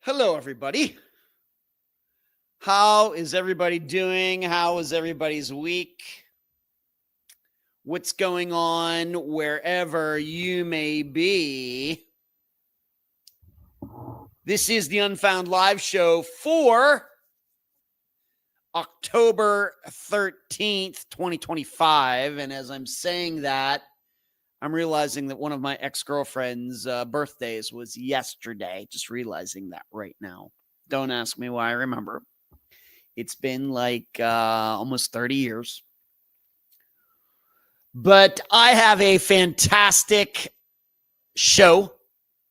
Hello, everybody. How is everybody doing? How was everybody's week? What's going on wherever you may be? This is the Unfound live show for October 13th, 2025. And as I'm saying that, I'm realizing that one of my ex-girlfriend's birthdays was yesterday. Just realizing that right now. Don't ask me why I remember. It's been like almost 30 years. But I have a fantastic show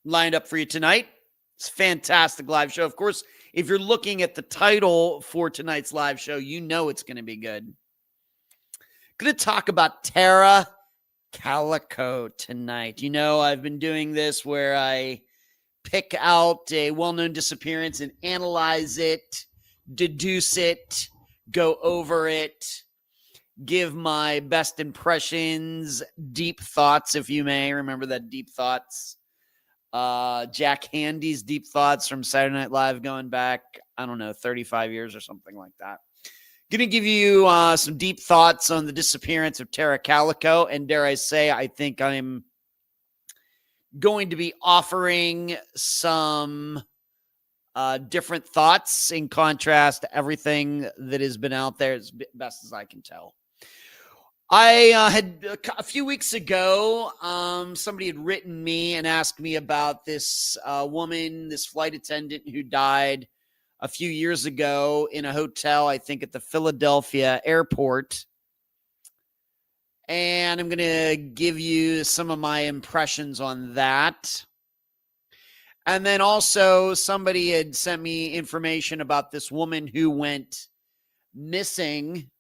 lined up for you tonight. It's a fantastic live show. Of course, if you're looking at the title for tonight's live show, you know it's going to be good. I'm going to talk about Tara Calico tonight. You know, I've been doing this where I pick out a well-known disappearance and analyze it, deduce it, go over it, give my best impressions, deep thoughts, if you may. Remember that deep thoughts? Jack Handy's deep thoughts from Saturday Night Live going back, 35 years or something like that. Going to give you some deep thoughts on the disappearance of Tara Calico. And dare I say, I think I'm going to be offering some different thoughts in contrast to everything that has been out there as best as I can tell. I had a few weeks ago, somebody had written me and asked me about this woman, this flight attendant who died a few years ago in a hotel, I think at the Philadelphia airport. And I'm going to give you some of my impressions on that. And then also somebody had sent me information about this woman who went missing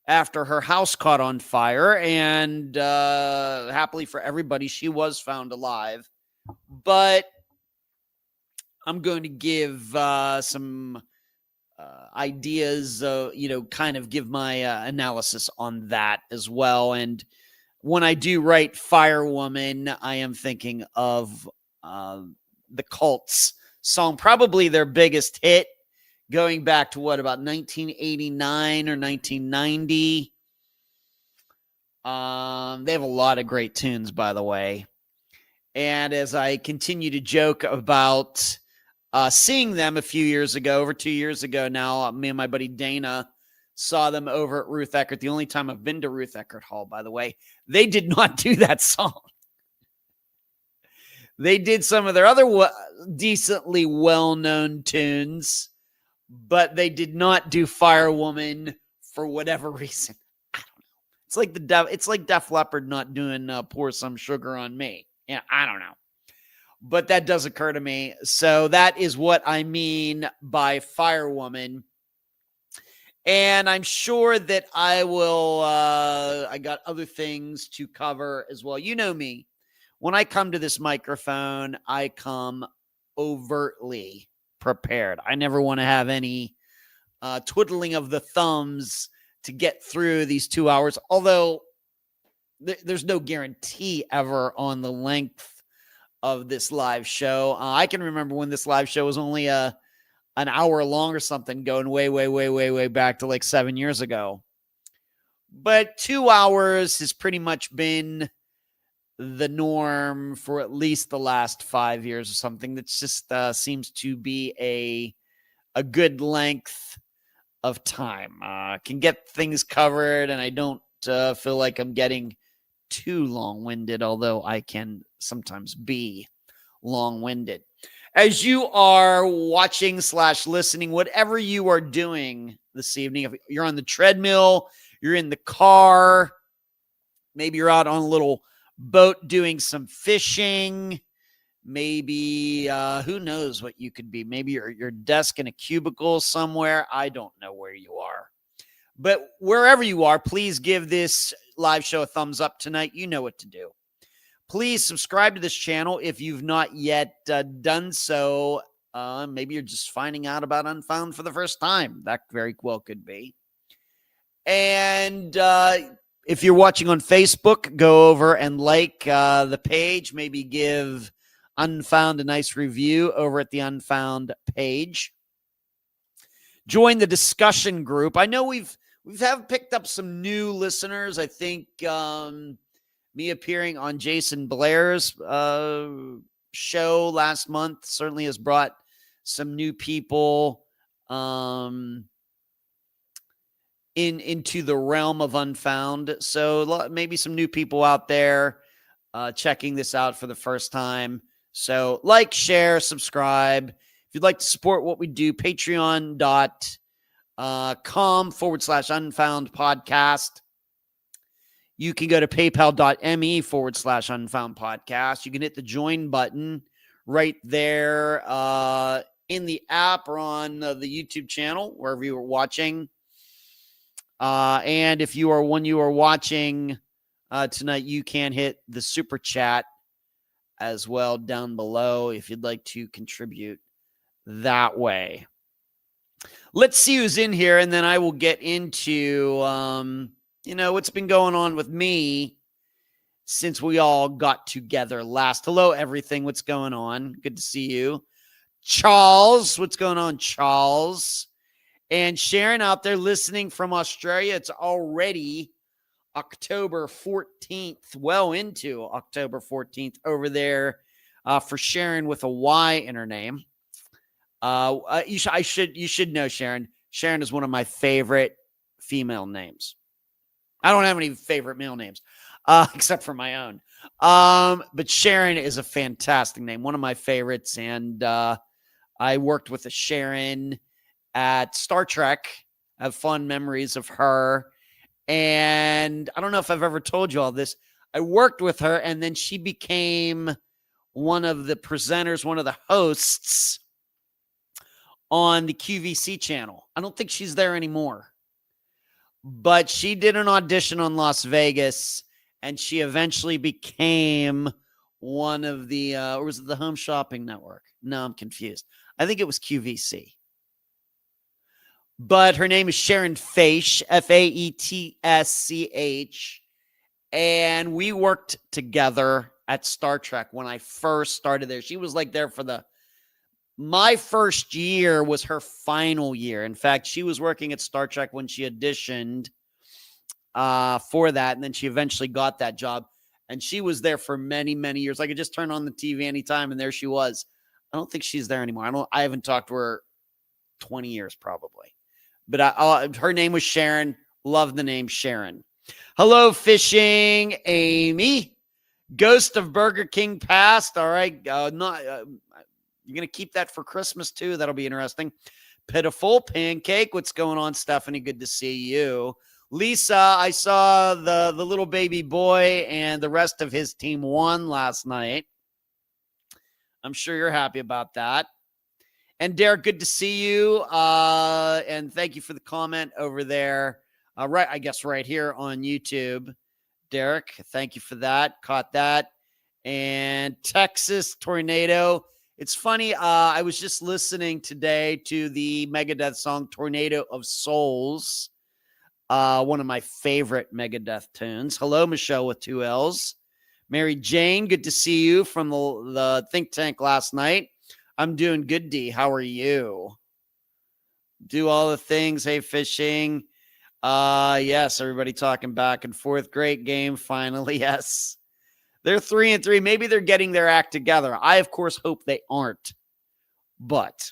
after her house caught on fire. And happily for everybody, she was found alive. But I'm going to give some ideas, kind of give my analysis on that as well. And when I do write Firewoman, I am thinking of the Cults song, probably their biggest hit, going back to about 1989 or 1990. They have a lot of great tunes, by the way. And as I continue to joke about seeing them a few years ago, over 2 years ago now, me and my buddy Dana saw them over at Ruth Eckert. The only time I've been to Ruth Eckert Hall, by the way. They did not do that song. They did some of their other decently well-known tunes, but they did not do Firewoman for whatever reason. I don't know. It's like Def Leppard not doing Pour Some Sugar on Me. Yeah, I don't know. But that does occur to me. So that is what I mean by Firewoman. And I'm sure that I will, I got other things to cover as well. You know me. When I come to this microphone, I come overtly prepared. I never want to have any twiddling of the thumbs to get through these 2 hours. Although there's no guarantee ever on the length of this live show. I can remember when this live show was only an hour long or something, going way back to like 7 years ago. But 2 hours has pretty much been the norm for at least the last 5 years or something. That just seems to be a good length of time. Can get things covered, and I don't feel like I'm getting too long-winded, although I can sometimes be long-winded. As you are watching / listening, whatever you are doing this evening, if you're on the treadmill, you're in the car, maybe you're out on a little boat doing some fishing, maybe who knows what you could be. Maybe your desk in a cubicle somewhere. I don't know where you are. But wherever you are, please give this live show a thumbs up tonight. You know what to do. Please subscribe to this channel if you've not yet done so. Maybe you're just finding out about Unfound for the first time. That very well could be. And if you're watching on Facebook, go over and like the page. Maybe give Unfound a nice review over at the Unfound page. Join the discussion group. I know we've picked up some new listeners. I think me appearing on Jason Blair's show last month certainly has brought some new people into the realm of Unfound. So maybe some new people out there checking this out for the first time. So like, share, subscribe. If you'd like to support what we do, patreon.com/Unfound podcast. You can go to paypal.me/Unfound podcast. You can hit the join button right there in the app or on the YouTube channel, wherever you are watching. And if you are watching tonight, you can hit the super chat as well down below if you'd like to contribute that way. Let's see who's in here, and then I will get into what's been going on with me since we all got together last. Hello, everything. What's going on? Good to see you. Charles, what's going on, Charles? And Sharon out there listening from Australia. It's already October 14th, well into October 14th over there for Sharon with a Y in her name. You should know Sharon. Sharon is one of my favorite female names. I don't have any favorite male names, except for my own. But Sharon is a fantastic name, one of my favorites. And I worked with a Sharon at Star Trek. I have fond memories of her. And I don't know if I've ever told you all this. I worked with her, and then she became one of the presenters, one of the hosts on the QVC channel. I don't think she's there anymore. But she did an audition on Las Vegas, and she eventually became one of the, or was it the Home Shopping Network? No, I'm confused. I think it was QVC. But her name is Sharon Faesch, Faetsch. And we worked together at Star Trek when I first started there. She was like there for my first year was her final year. In fact, she was working at Star Trek when she auditioned for that. And then she eventually got that job. And she was there for many, many years. I could just turn on the TV anytime, and there she was. I don't think she's there anymore. I haven't talked to her 20 years probably. But her name was Sharon. Love the name Sharon. Hello, Fishing Amy. Ghost of Burger King passed. All right. You're going to keep that for Christmas, too. That'll be interesting. Pitiful Pancake. What's going on, Stephanie? Good to see you. Lisa, I saw the little baby boy and the rest of his team won last night. I'm sure you're happy about that. And Derek, good to see you. And thank you for the comment over there. Right here on YouTube. Derek, thank you for that. Caught that. And Texas Tornado. It's funny. I was just listening today to the Megadeth song Tornado of Souls. One of my favorite Megadeth tunes. Hello, Michelle with 2 L's. Mary Jane, good to see you from the think tank last night. I'm doing good, D. How are you? Do all the things. Hey, Fishing. Yes, everybody talking back and forth. Great game, finally. Yes. They're 3-3. Maybe they're getting their act together. I, of course, hope they aren't. But,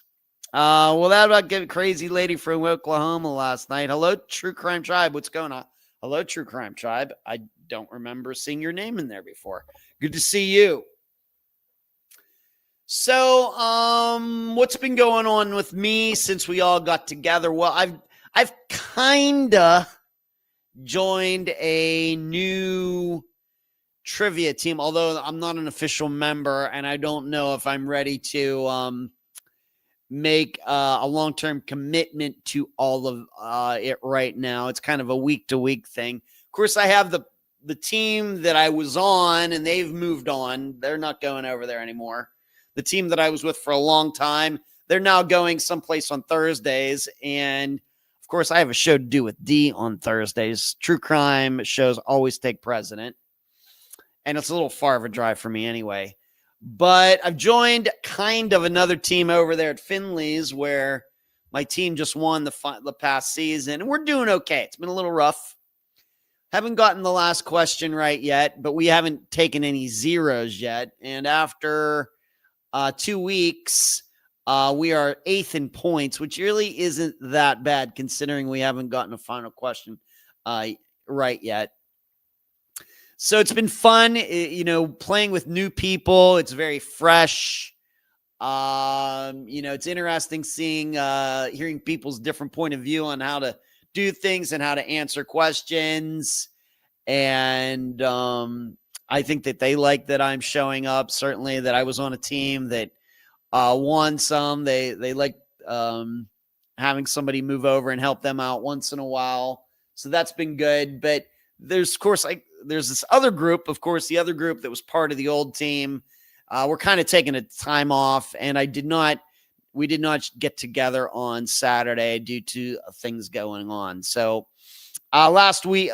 that about getting crazy lady from Oklahoma last night. Hello, True Crime Tribe. What's going on? Hello, True Crime Tribe. I don't remember seeing your name in there before. Good to see you. So, what's been going on with me since we all got together? Well, I've kind of joined a new trivia team, although I'm not an official member, and I don't know if I'm ready to make a long-term commitment to all of it right now. It's kind of a week-to-week thing. Of course, I have the team that I was on, and they've moved on. They're not going over there anymore. The team that I was with for a long time, they're now going someplace on Thursdays. And, of course, I have a show to do with D on Thursdays. True crime shows always take precedent. And it's a little far of a drive for me anyway. But I've joined kind of another team over there at Finley's where my team just won the past season, and we're doing okay. It's been a little rough. Haven't gotten the last question right yet, but we haven't taken any zeros yet. And after 2 weeks, we are 8th in points, which really isn't that bad considering we haven't gotten a final question right yet. So it's been fun, playing with new people. It's very fresh. It's interesting hearing people's different point of view on how to do things and how to answer questions. And I think that they like that I'm showing up. Certainly that I was on a team that won some. They like having somebody move over and help them out once in a while. So that's been good. But there's, of course, there's this other group, of course, the other group that was part of the old team. We're kind of taking a time off, and we did not get together on Saturday due to things going on. So last week,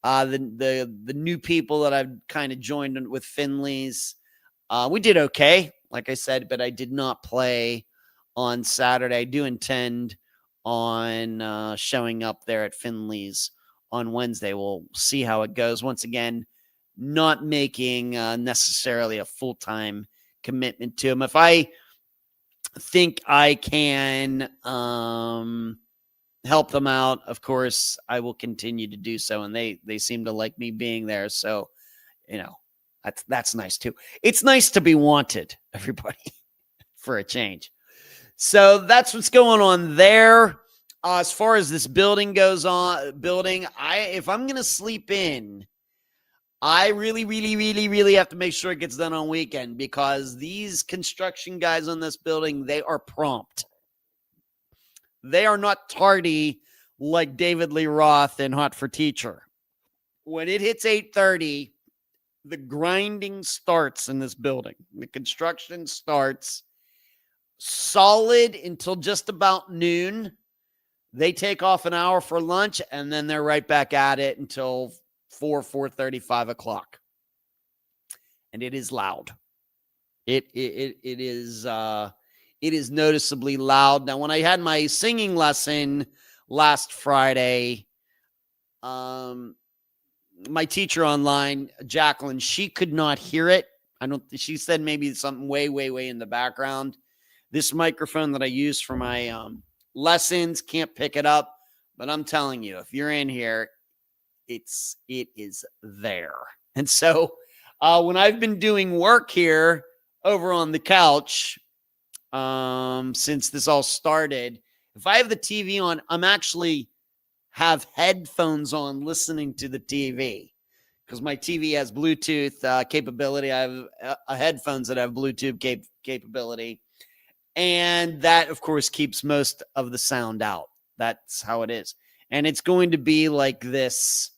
the new people that I've kind of joined with Finley's, we did okay, like I said, but I did not play on Saturday. I do intend on showing up there at Finley's on Wednesday. We'll see how it goes. Once again, not making necessarily a full-time commitment to them. If I think I can help them out, of course, I will continue to do so. And they seem to like me being there. So, that's nice too. It's nice to be wanted, everybody, for a change. So that's what's going on there. As far as this building goes on, if I'm going to sleep in, I really, really, really, really have to make sure it gets done on weekend because these construction guys on this building, they are prompt. They are not tardy like David Lee Roth in Hot for Teacher. When it hits 8:30, the grinding starts in this building. The construction starts solid until just about noon. They take off an hour for lunch, and then they're right back at it until 4:30, 5 o'clock. And it is loud. It is noticeably loud. Now, when I had my singing lesson last Friday, my teacher online, Jacqueline, she could not hear it. She said maybe something way, way, way in the background. This microphone that I use for my lessons can't pick it up, but I'm telling you, if you're in here, it is there. And so when I've been doing work here over on the couch, since this all started, if I have the TV on, I'm actually have headphones on listening to the TV because my TV has Bluetooth capability. I have headphones that have Bluetooth capability. And that, of course, keeps most of the sound out. That's how it is. And it's going to be like this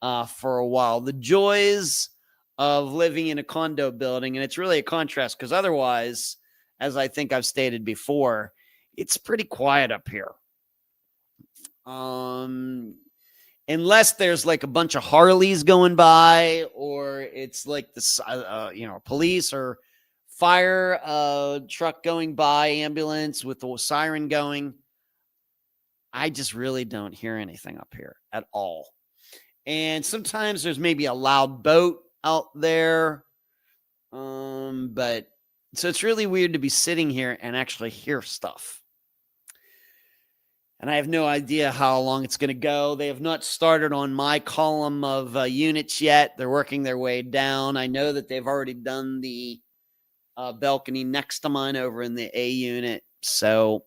for a while. The joys of living in a condo building, and it's really a contrast because otherwise, as I think I've stated before, it's pretty quiet up here. Unless there's like a bunch of Harleys going by, or it's like this, police or fire truck going by, ambulance with the siren going. I just really don't hear anything up here at all. And sometimes there's maybe a loud boat out there. But so it's really weird to be sitting here and actually hear stuff. And I have no idea how long it's going to go. They have not started on my column of units yet. They're working their way down. I know that they've already done the balcony next to mine over in the A unit. So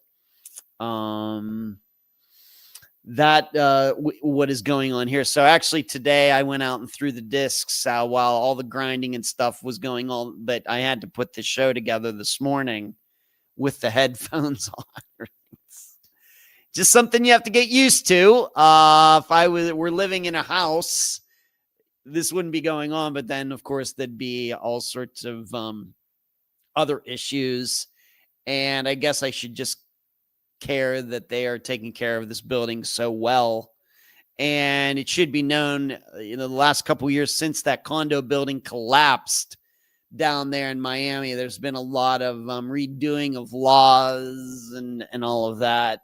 what is going on here. So actually today I went out and threw the discs while all the grinding and stuff was going on, but I had to put the show together this morning with the headphones on. Just something you have to get used to. If I were living in a house, this wouldn't be going on, but then of course there'd be all sorts of other issues. And I guess I should just care that they are taking care of this building so well. And it should be known, the last couple of years since that condo building collapsed, down there in Miami, there's been a lot of redoing of laws and all of that.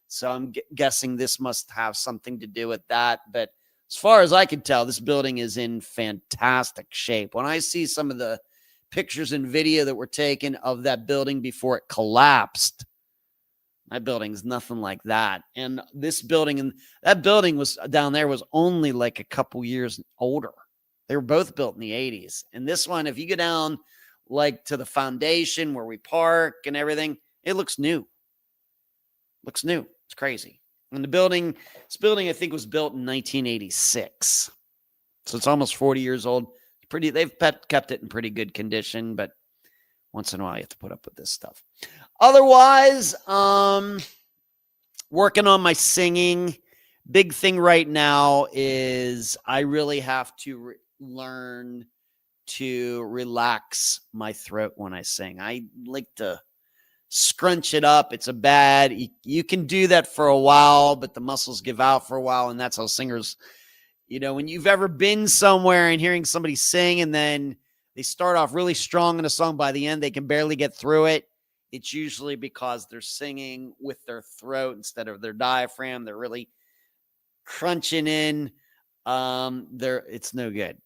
So I'm guessing this must have something to do with that. But as far as I can tell, this building is in fantastic shape. When I see some of the pictures and video that were taken of that building before it collapsed, my building's nothing like that. And this building and that building was down there was only like a couple years older. They were both built in the 80s. And this one, if you go down like to the foundation where we park and everything, it looks new. Looks new. It's crazy. And this building, I think, was built in 1986. So it's almost 40 years old. They've kept it in pretty good condition, but once in a while you have to put up with this stuff. Otherwise, working on my singing. Big thing right now is I really have to learn to relax my throat when I sing. I like to scrunch it up. It's you can do that for a while, but the muscles give out for a while. And that's how singers, when you've ever been somewhere and hearing somebody sing and then they start off really strong in a song, by the end, they can barely get through it. It's usually because they're singing with their throat instead of their diaphragm. They're really crunching in. It's no good.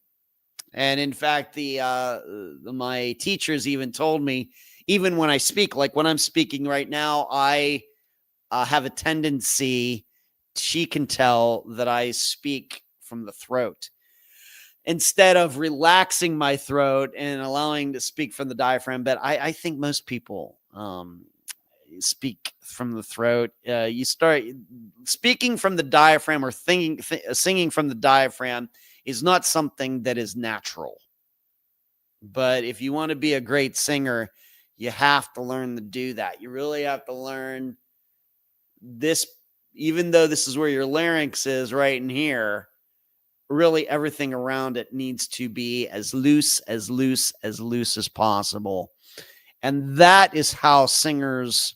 And in fact, my teachers even told me, even when I speak, like when I'm speaking right now, I have a tendency, she can tell that I speak from the throat instead of relaxing my throat and allowing to speak from the diaphragm. But I think most people speak from the throat. You start speaking from the diaphragm or singing from the diaphragm is not something that is natural. But if you want to be a great singer, you have to learn to do that. You really have to learn this, even though this is where your larynx is right in here, really everything around it needs to be as loose as possible. And that is how singers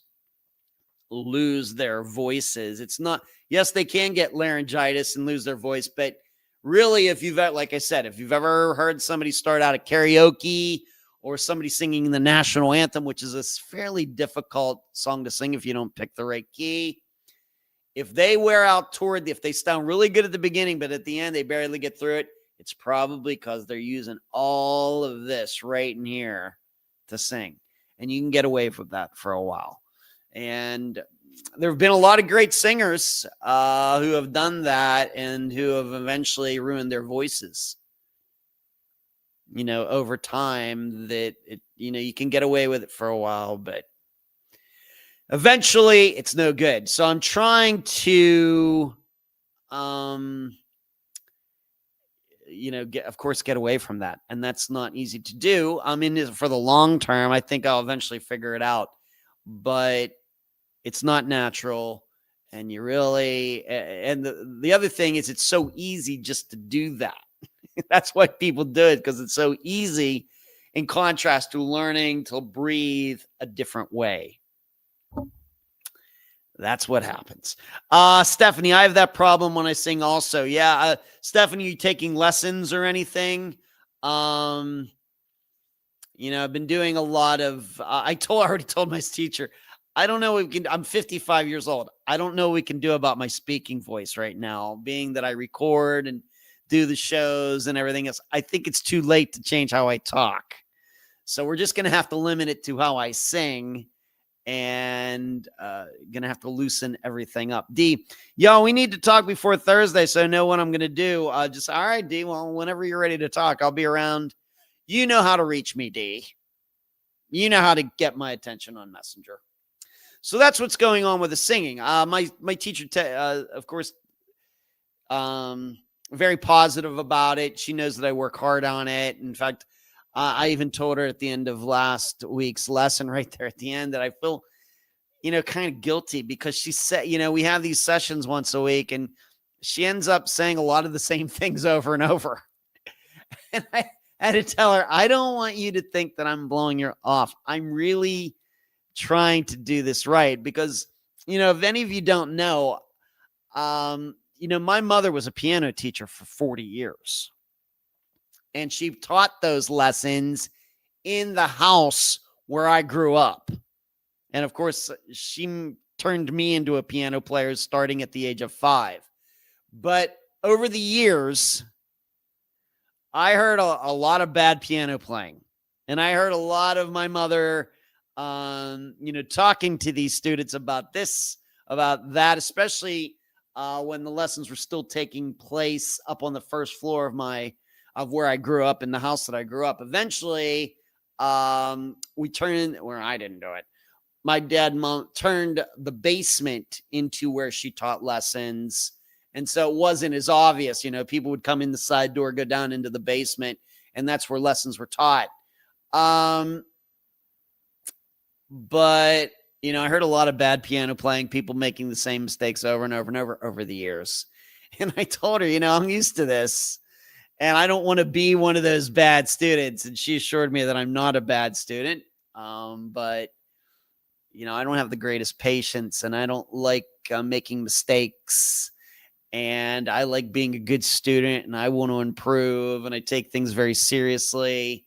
lose their voices. It's not, yes, they can get laryngitis and lose their voice, but really, if you've ever heard somebody start out at karaoke or somebody singing the national anthem, which is a fairly difficult song to sing if you don't pick the right key, if they wear out if they sound really good at the beginning, but at the end they barely get through it, it's probably because they're using all of this right in here to sing. And you can get away with that for a while. And there have been a lot of great singers who have done that and who have eventually ruined their voices. Over time, that you can get away with it for a while, but eventually it's no good. So I'm trying to, get away from that. And that's not easy to do. I mean, for the long term, I think I'll eventually figure it out, but it's not natural. And you really, and the other thing is it's so easy just to do that. That's why people do it, because it's so easy in contrast to learning to breathe a different way. That's what happens. Stephanie, I have that problem when I sing also. Yeah. Stephanie, you taking lessons or anything? I've been doing a lot of, I already told my teacher, I don't know what we can, I'm 55 years old. I don't know what we can do about my speaking voice right now, being that I record and do the shows and everything else. I think it's too late to change how I talk. So we're just going to have to limit it to how I sing and going to have to loosen everything up. D, we need to talk before Thursday so I know what I'm going to do. All right, D, well, whenever you're ready to talk, I'll be around. You know how to reach me, D. You know how to get my attention on Messenger. So that's what's going on with the singing. My teacher, of course, very positive about it. She knows that I work hard on it. In fact, I even told her at the end of last week's lesson right there at the end that I feel, kind of guilty because she said, we have these sessions once a week and she ends up saying a lot of the same things over and over. And I had to tell her, I don't want you to think that I'm blowing you off. I'm really trying to do this right because, if any of you don't know, my mother was a piano teacher for 40 years. And she taught those lessons in the house where I grew up. And of course, she turned me into a piano player starting at the age of 5. But over the years, I heard a lot of bad piano playing. And I heard a lot of my mother, talking to these students about this, about that, especially when the lessons were still taking place up on the first floor of where I grew up, in the house that I grew up. Eventually, we turned where I didn't do it. My dad and mom turned the basement into where she taught lessons. And so it wasn't as obvious, people would come in the side door, go down into the basement, and that's where lessons were taught. But, I heard a lot of bad piano playing, people making the same mistakes over and over and over the years. And I told her, I'm used to this and I don't want to be one of those bad students. And she assured me that I'm not a bad student. But, I don't have the greatest patience and I don't like making mistakes. And I like being a good student and I want to improve and I take things very seriously.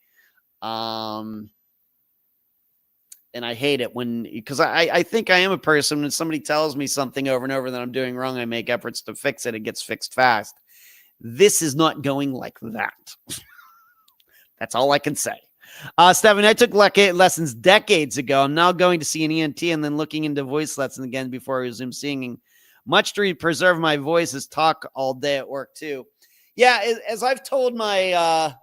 And I hate it because I think I am a person when somebody tells me something over and over that I'm doing wrong, I make efforts to fix it. It gets fixed fast. This is not going like that. That's all I can say. Stephanie, I took lessons decades ago. I'm now going to see an ENT and then looking into voice lessons again before I resume singing. Much to preserve my voice is talk all day at work too. Yeah, as I've told my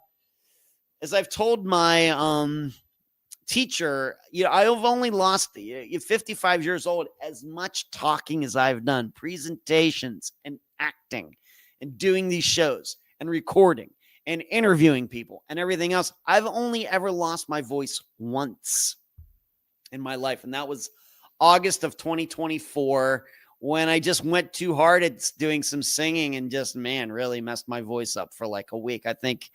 teacher, I've only lost 55 years old, as much talking as I've done, presentations and acting and doing these shows and recording and interviewing people and everything else. I've only ever lost my voice once in my life. And that was August of 2024 when I just went too hard at doing some singing and just, really messed my voice up for like a week. I think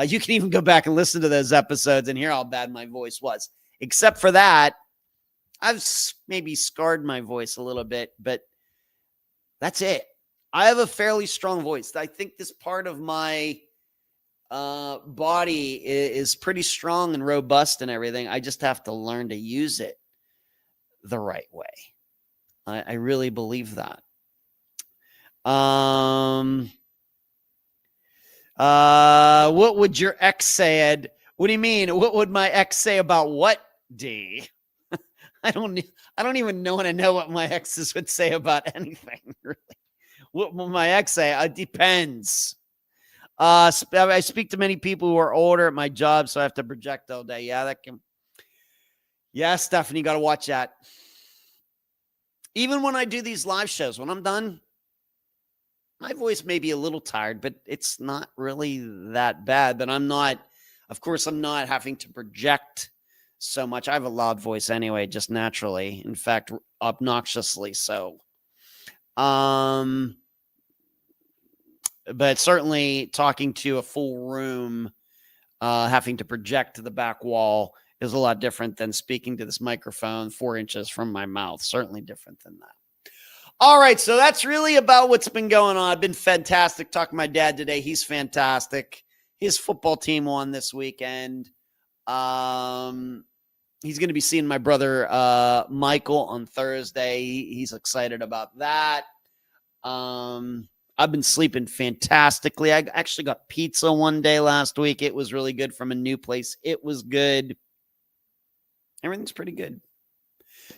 you can even go back and listen to those episodes and hear how bad my voice was. Except for that, I've maybe scarred my voice a little bit, but that's it. I have a fairly strong voice. I think this part of my body is pretty strong and robust and everything. I just have to learn to use it the right way. I really believe that. What would your ex say, Ed? What do you mean? What would my ex say about what, D? I don't even know what my exes would say about anything, really. What will my ex say? It depends. I speak to many people who are older at my job, so I have to project all day. Yeah, Stephanie, you got to watch that. Even when I do these live shows, when I'm done, my voice may be a little tired, but it's not really that bad. But I'm not having to project so much. I have a loud voice anyway, just naturally. In fact, obnoxiously so. But certainly talking to a full room, having to project to the back wall is a lot different than speaking to this microphone 4 inches from my mouth. Certainly different than that. All right, so that's really about what's been going on. I've been fantastic talking to my dad today. He's fantastic. His football team won this weekend. He's going to be seeing my brother Michael on Thursday. He's excited about that. I've been sleeping fantastically. I actually got pizza one day last week. It was really good from a new place. It was good. Everything's pretty good.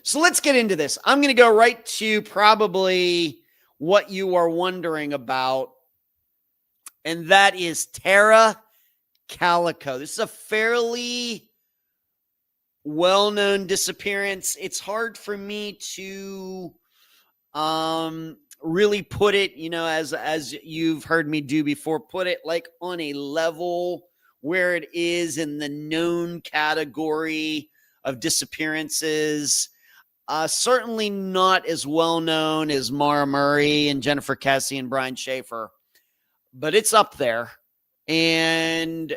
So let's get into this. I'm going to go right to probably what you are wondering about, and that is Tara Calico. This is a fairly well-known disappearance. It's hard for me to really put it, as you've heard me do before, put it like on a level where it is in the known category of disappearances. Certainly not as well known as Mara Murray and Jennifer Kessie and Brian Schaefer, but it's up there. And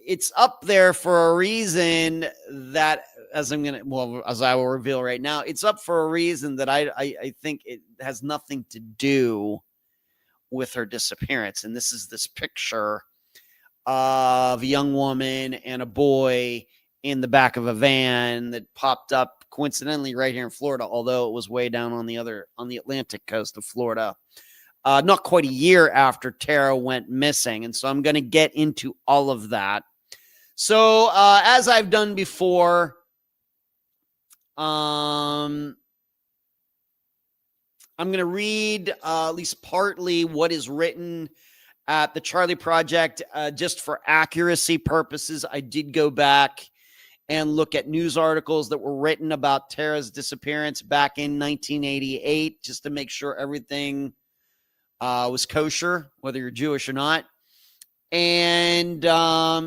it's up there for a reason that, as I will reveal right now, it's up for a reason that I think it has nothing to do with her disappearance. And this is this picture of a young woman and a boy in the back of a van that popped up coincidentally right here in Florida, although it was way down on the Atlantic coast of Florida. Not quite a year after Tara went missing. And so I'm going to get into all of that. So as I've done before, I'm going to read at least partly what is written at the Charlie Project. Just for accuracy purposes, I did go back and look at news articles that were written about Tara's disappearance back in 1988, just to make sure everything was kosher, whether you're Jewish or not. And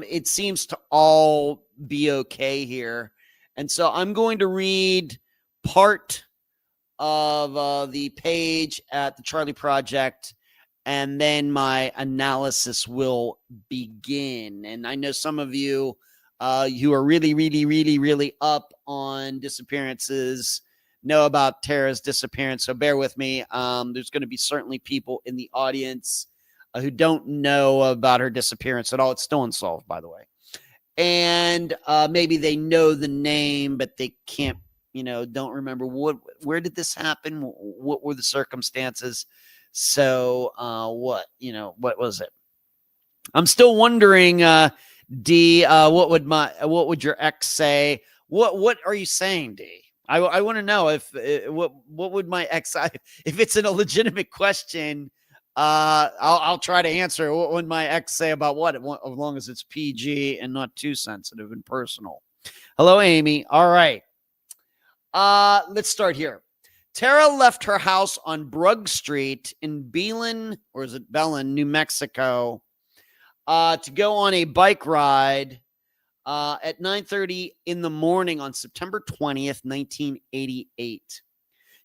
it seems to all be okay here. And so I'm going to read part of the page at the Charlie Project, and then my analysis will begin. And I know some of you who are really up on disappearances know about Tara's disappearance, so bear with me. There's going to be certainly people in the audience who don't know about her disappearance at all. It's still unsolved, by the way. And maybe they know the name, but they can't, don't remember where did this happen? What were the circumstances? So what was it? I'm still wondering, D, what would your ex say? What are you saying, D? I want to know if what would my ex, if it's a legitimate question, I'll try to answer. What would my ex say about what, as long as it's PG and not too sensitive and personal? Hello, Amy. All right. Let's start here. Tara left her house on Brugg Street in Belen, or is it Belen, New Mexico, to go on a bike ride at 9:30 in the morning on September 20th, 1988.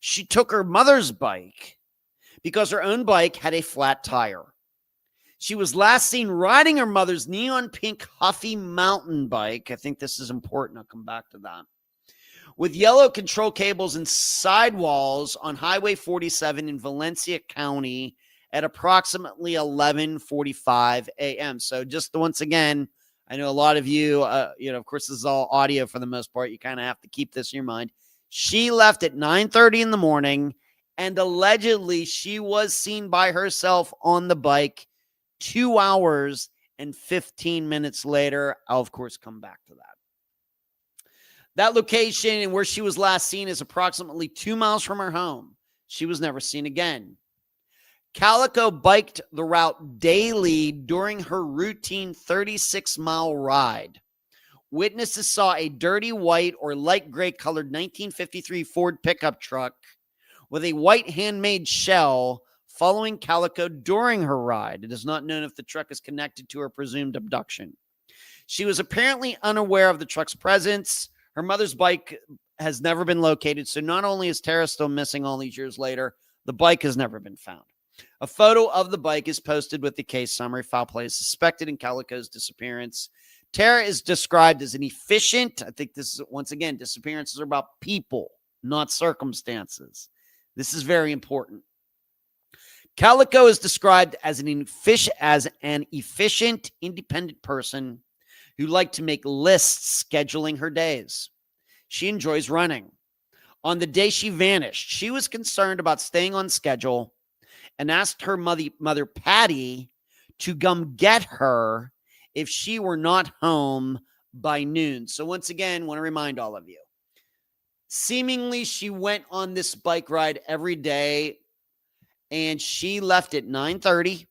She took her mother's bike because her own bike had a flat tire. She was last seen riding her mother's neon pink Huffy mountain bike. I think this is important. I'll come back to that. With yellow control cables and sidewalls on Highway 47 in Valencia County at approximately 11:45 a.m. So just once again, I know a lot of you, of course, this is all audio for the most part. You kind of have to keep this in your mind. She left at 9:30 in the morning, and allegedly she was seen by herself on the bike 2 hours and 15 minutes later. I'll, of course, come back to that. That location and where she was last seen is approximately 2 miles from her home. She was never seen again. Calico biked the route daily during her routine 36-mile ride. Witnesses saw a dirty white or light gray colored 1953 Ford pickup truck with a white handmade shell following Calico during her ride. It is not known if the truck is connected to her presumed abduction. She was apparently unaware of the truck's presence. Her mother's bike has never been located, so not only is Tara still missing all these years later, the bike has never been found. A photo of the bike is posted with the case summary. Foul play is suspected in Calico's disappearance. Tara is described as an efficient, I think this is, once again, disappearances are about people, not circumstances. This is very important. Calico is described as an efficient, independent person who liked to make lists scheduling her days. She enjoys running. On the day she vanished, she was concerned about staying on schedule and asked her mother Patty to come get her if she were not home by noon. So once again, I want to remind all of you, seemingly she went on this bike ride every day, and she left at 9:30.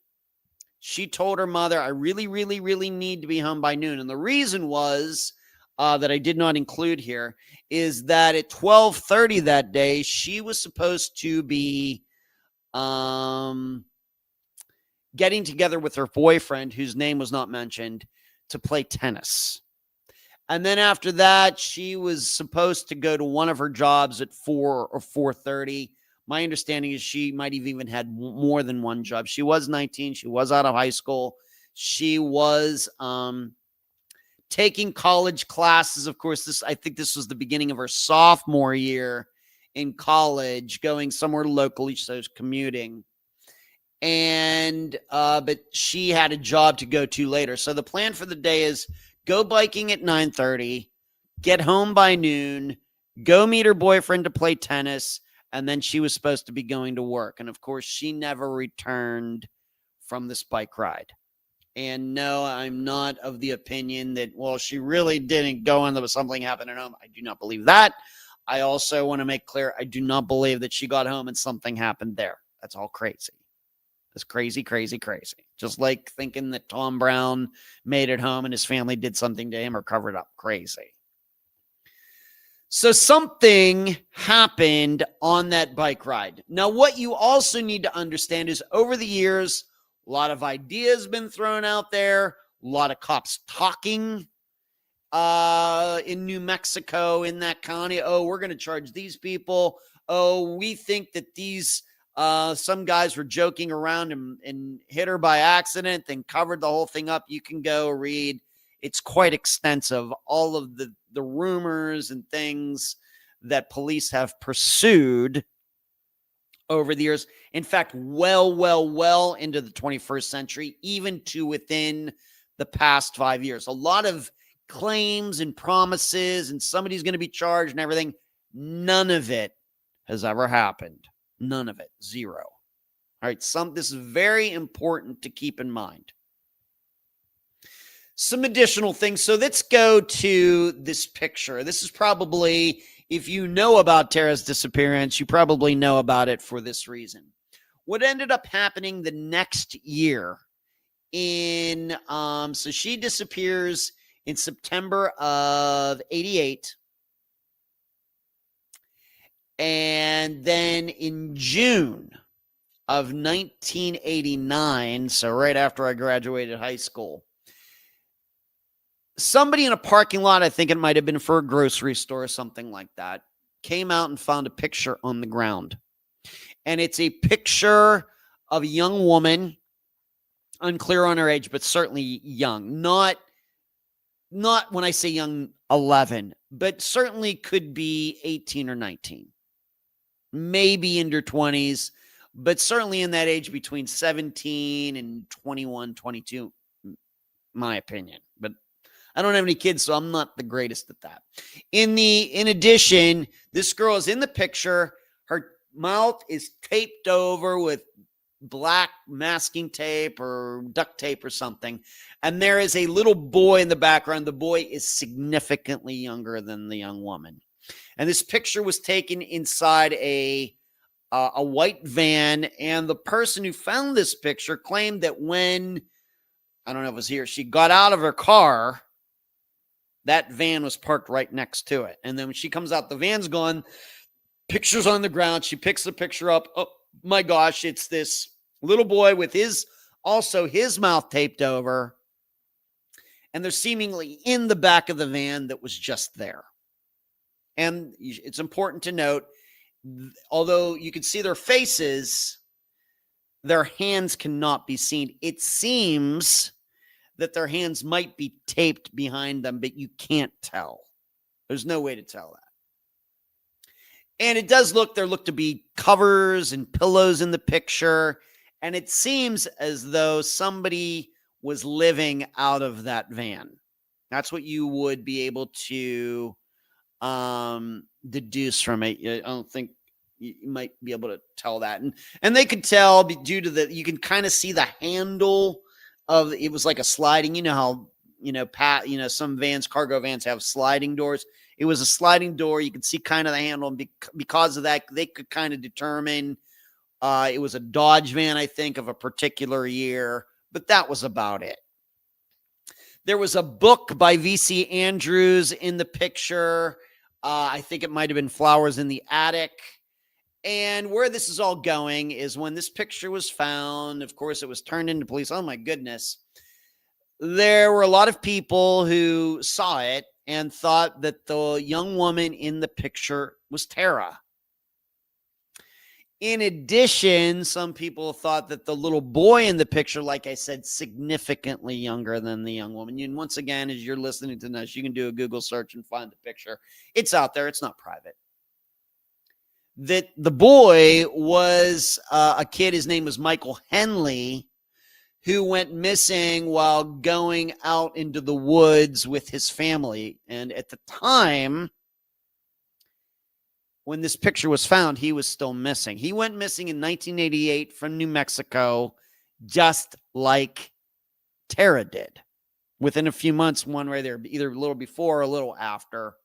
She told her mother, I really need to be home by noon. And the reason was that I did not include here is that at 12:30 that day, she was supposed to be getting together with her boyfriend, whose name was not mentioned, to play tennis. And then after that, she was supposed to go to one of her jobs at 4 or 4:30. My understanding is she might have even had more than one job. She was 19. She was out of high school. She was taking college classes. Of course, I think this was the beginning of her sophomore year in college, going somewhere locally, so commuting. And but she had a job to go to later. So the plan for the day is go biking at 9:30, get home by noon, go meet her boyfriend to play tennis, and then she was supposed to be going to work. And of course, she never returned from this bike ride. And no, I'm not of the opinion that, well, she really didn't go and there was something happened at home. I do not believe that. I also want to make clear, I do not believe that she got home and something happened there. That's all crazy. It's crazy, crazy, crazy. Just like thinking that Tom Brown made it home and his family did something to him or covered up. Crazy. So something happened on that bike ride. Now, what you also need to understand is over the years, a lot of ideas been thrown out there, a lot of cops talking in New Mexico, in that county. Oh, we're going to charge these people. Oh, we think that these some guys were joking around and hit her by accident and covered the whole thing up. You can go read. It's quite extensive. All of the rumors and things that police have pursued over the years. In fact, well into the 21st century, even to within the past 5 years. A lot of claims and promises and somebody's going to be charged and everything. None of it has ever happened. None of it. Zero. All right. This is very important to keep in mind. Some additional things. So let's go to this picture. This is probably, if you know about Tara's disappearance, you probably know about it for this reason. What ended up happening the next year so she disappears in September of 88. And then in June of 1989, so right after I graduated high school, somebody in a parking lot, I think it might have been for a grocery store or something like that, came out and found a picture on the ground. And it's a picture of a young woman, unclear on her age, but certainly young. Not when I say young, 11, but certainly could be 18 or 19. Maybe in her 20s, but certainly in that age between 17 and 21, 22, my opinion. But I don't have any kids, so I'm not the greatest at that. In addition, this girl is in the picture. Her mouth is taped over with black masking tape or duct tape or something. And there is a little boy in the background. The boy is significantly younger than the young woman. And this picture was taken inside a white van. And the person who found this picture claimed that when, I don't know if it was he or she, got out of her car, that van was parked right next to it. And then when she comes out, the van's gone, picture's on the ground. She picks the picture up. Oh my gosh, it's this little boy with his mouth taped over. And they're seemingly in the back of the van that was just there. And it's important to note, although you can see their faces, their hands cannot be seen. It seems that their hands might be taped behind them, but you can't tell. There's no way to tell that. And it does look to be covers and pillows in the picture. And it seems as though somebody was living out of that van. That's what you would be able to deduce from it. I don't think you might be able to tell that. And they could tell due to you can kind of see the handle of, it was like a sliding, you know how, some vans, cargo vans have sliding doors. It was a sliding door. You could see kind of the handle. And because of that, they could kind of determine it was a Dodge van, I think, of a particular year, but that was about it. There was a book by V.C. Andrews in the picture. I think it might have been Flowers in the Attic. And where this is all going is when this picture was found, of course, it was turned into police. Oh, my goodness. There were a lot of people who saw it and thought that the young woman in the picture was Tara. In addition, some people thought that the little boy in the picture, like I said, significantly younger than the young woman. And once again, as you're listening to this, you can do a Google search and find the picture. It's out there. It's not private. that the boy was a kid. His name was Michael Henley, who went missing while going out into the woods with his family. And at the time when this picture was found, he was still missing. He went missing in 1988 from New Mexico, just like Tara did. Within a few months, one right there, either a little before or a little after.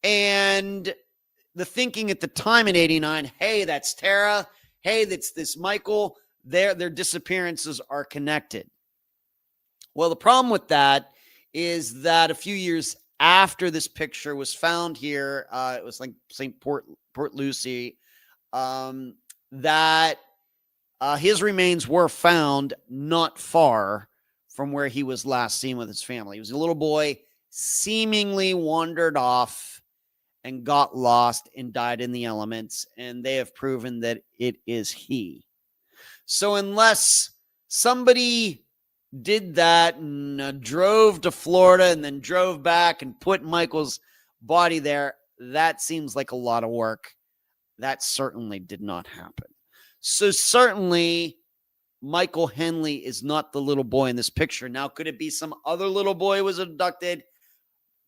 And the thinking at the time in 89, hey, that's Tara. Hey, that's this Michael. Their disappearances are connected. Well, the problem with that is that a few years after this picture was found here, it was like St. Port Lucie, that his remains were found not far from where he was last seen with his family. He was a little boy, seemingly wandered off and got lost and died in the elements, and they have proven that it is he. So unless somebody did that and drove to Florida and then drove back and put Michael's body there, that seems like a lot of work. That certainly did not happen. So certainly Michael Henley is not the little boy in this picture. Now, could it be some other little boy was abducted?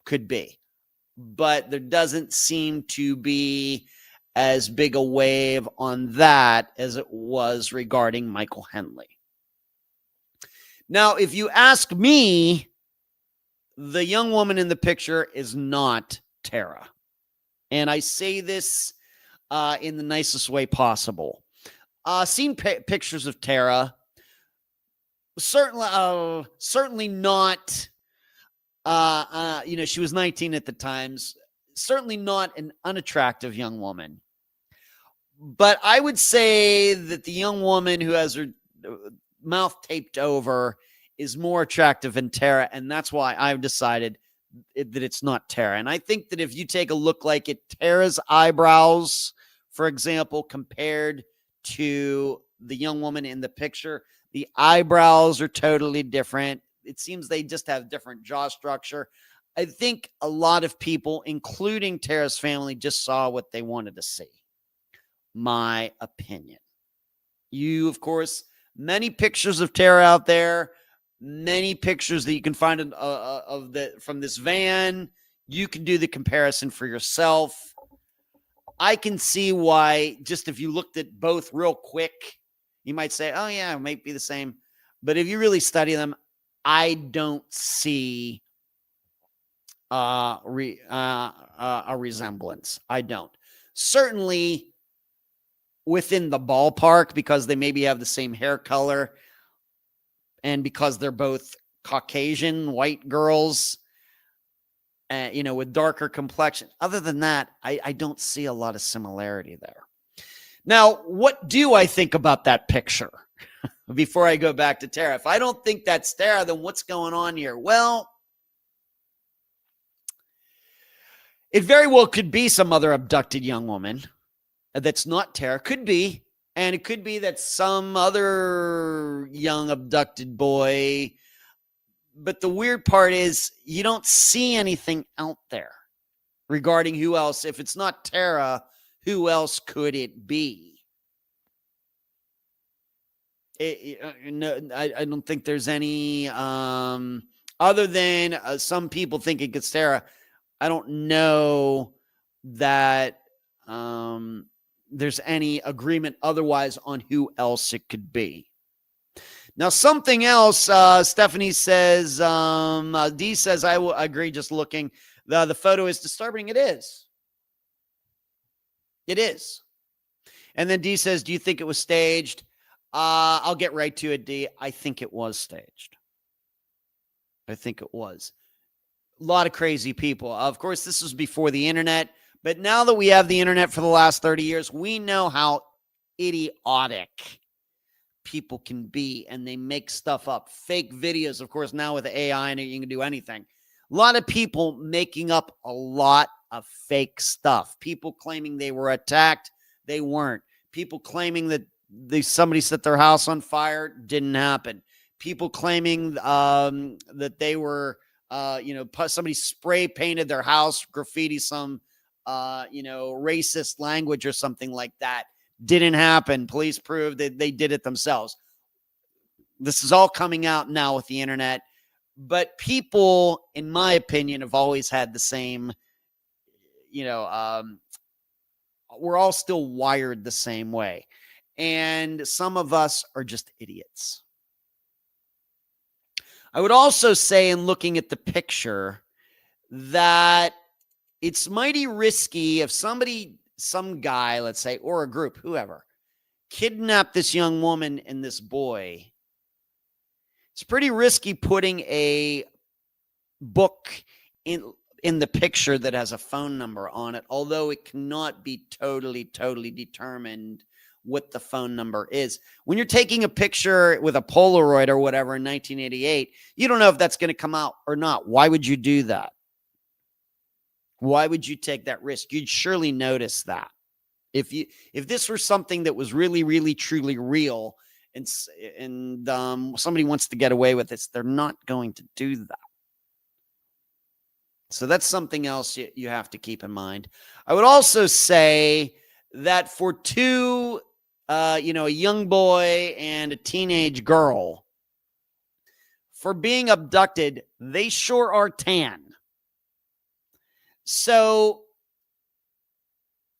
Could be. But there doesn't seem to be as big a wave on that as it was regarding Michael Henley. Now, if you ask me, the young woman in the picture is not Tara. And I say this in the nicest way possible. Seen pictures of Tara. Certainly not, she was 19 at the time. Certainly not an unattractive young woman. But I would say that the young woman who has her mouth taped over is more attractive than Tara, and that's why I've decided that it's not Tara. And I think that if you take a look like at Tara's eyebrows, for example, compared to the young woman in the picture, the eyebrows are totally different. It seems they just have different jaw structure. I think a lot of people, including Tara's family, just saw what they wanted to see. My opinion. You, of course, many pictures of Tara out there, many pictures that you can find from this van. You can do the comparison for yourself. I can see why, just if you looked at both real quick, you might say, oh yeah, it might be the same. But if you really study them, I don't see a resemblance. I don't. Certainly within the ballpark, because they maybe have the same hair color and because they're both Caucasian white girls, with darker complexion. Other than that, I don't see a lot of similarity there. Now, what do I think about that picture? Before I go back to Tara, if I don't think that's Tara, then what's going on here? Well, it very well could be some other abducted young woman that's not Tara. Could be. And it could be that some other young abducted boy. But the weird part is you don't see anything out there regarding who else. If it's not Tara, who else could it be? I don't think there's any other than some people think it's Tara. I don't know that there's any agreement otherwise on who else it could be. Now, something else, Stephanie says, D says, I will agree just looking. The photo is disturbing. It is. It is. And then D says, do you think it was staged? I'll get right to it, D. I think it was staged. I think it was. A lot of crazy people. Of course, this was before the internet. But now that we have the internet for the last 30 years, we know how idiotic people can be, and they make stuff up. Fake videos, of course, now with AI, and you can do anything. A lot of people making up a lot of fake stuff. People claiming they were attacked. They weren't. People claiming that somebody set their house on fire. Didn't happen. People claiming that they were, somebody spray painted their house, graffiti some racist language or something like that. Didn't happen. Police proved that they did it themselves. This is all coming out now with the internet, but people, in my opinion, have always had the same, we're all still wired the same way. And some of us are just idiots. I would also say, in looking at the picture, that it's mighty risky if some guy, let's say, or a group, whoever, kidnapped this young woman and this boy. It's pretty risky putting a book in the picture that has a phone number on it, although it cannot be totally determined what the phone number is. When you're taking a picture with a Polaroid or whatever in 1988, you don't know if that's going to come out or not. Why would you do that? Why would you take that risk? You'd surely notice that. If this were something that was really truly real and somebody wants to get away with this, they're not going to do that. So that's something else you have to keep in mind. I would also say that for two, a young boy and a teenage girl, for being abducted, they sure are tan. So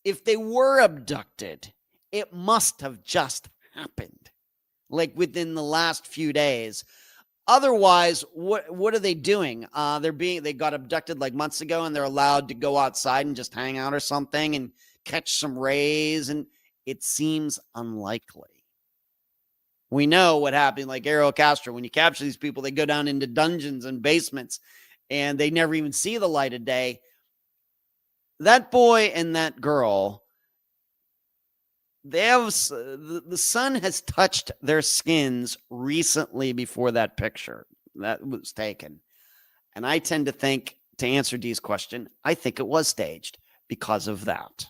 if they were abducted, it must have just happened, like within the last few days. Otherwise, what are they doing? They got abducted like months ago, and they're allowed to go outside and just hang out or something and catch some rays, and it seems unlikely. We know what happened, like Ariel Castro. When you capture these people, they go down into dungeons and basements, and they never even see the light of day. That boy and that girl, the sun has touched their skins recently before that picture that was taken. And I tend to think, to answer Dee's question, I think it was staged because of that.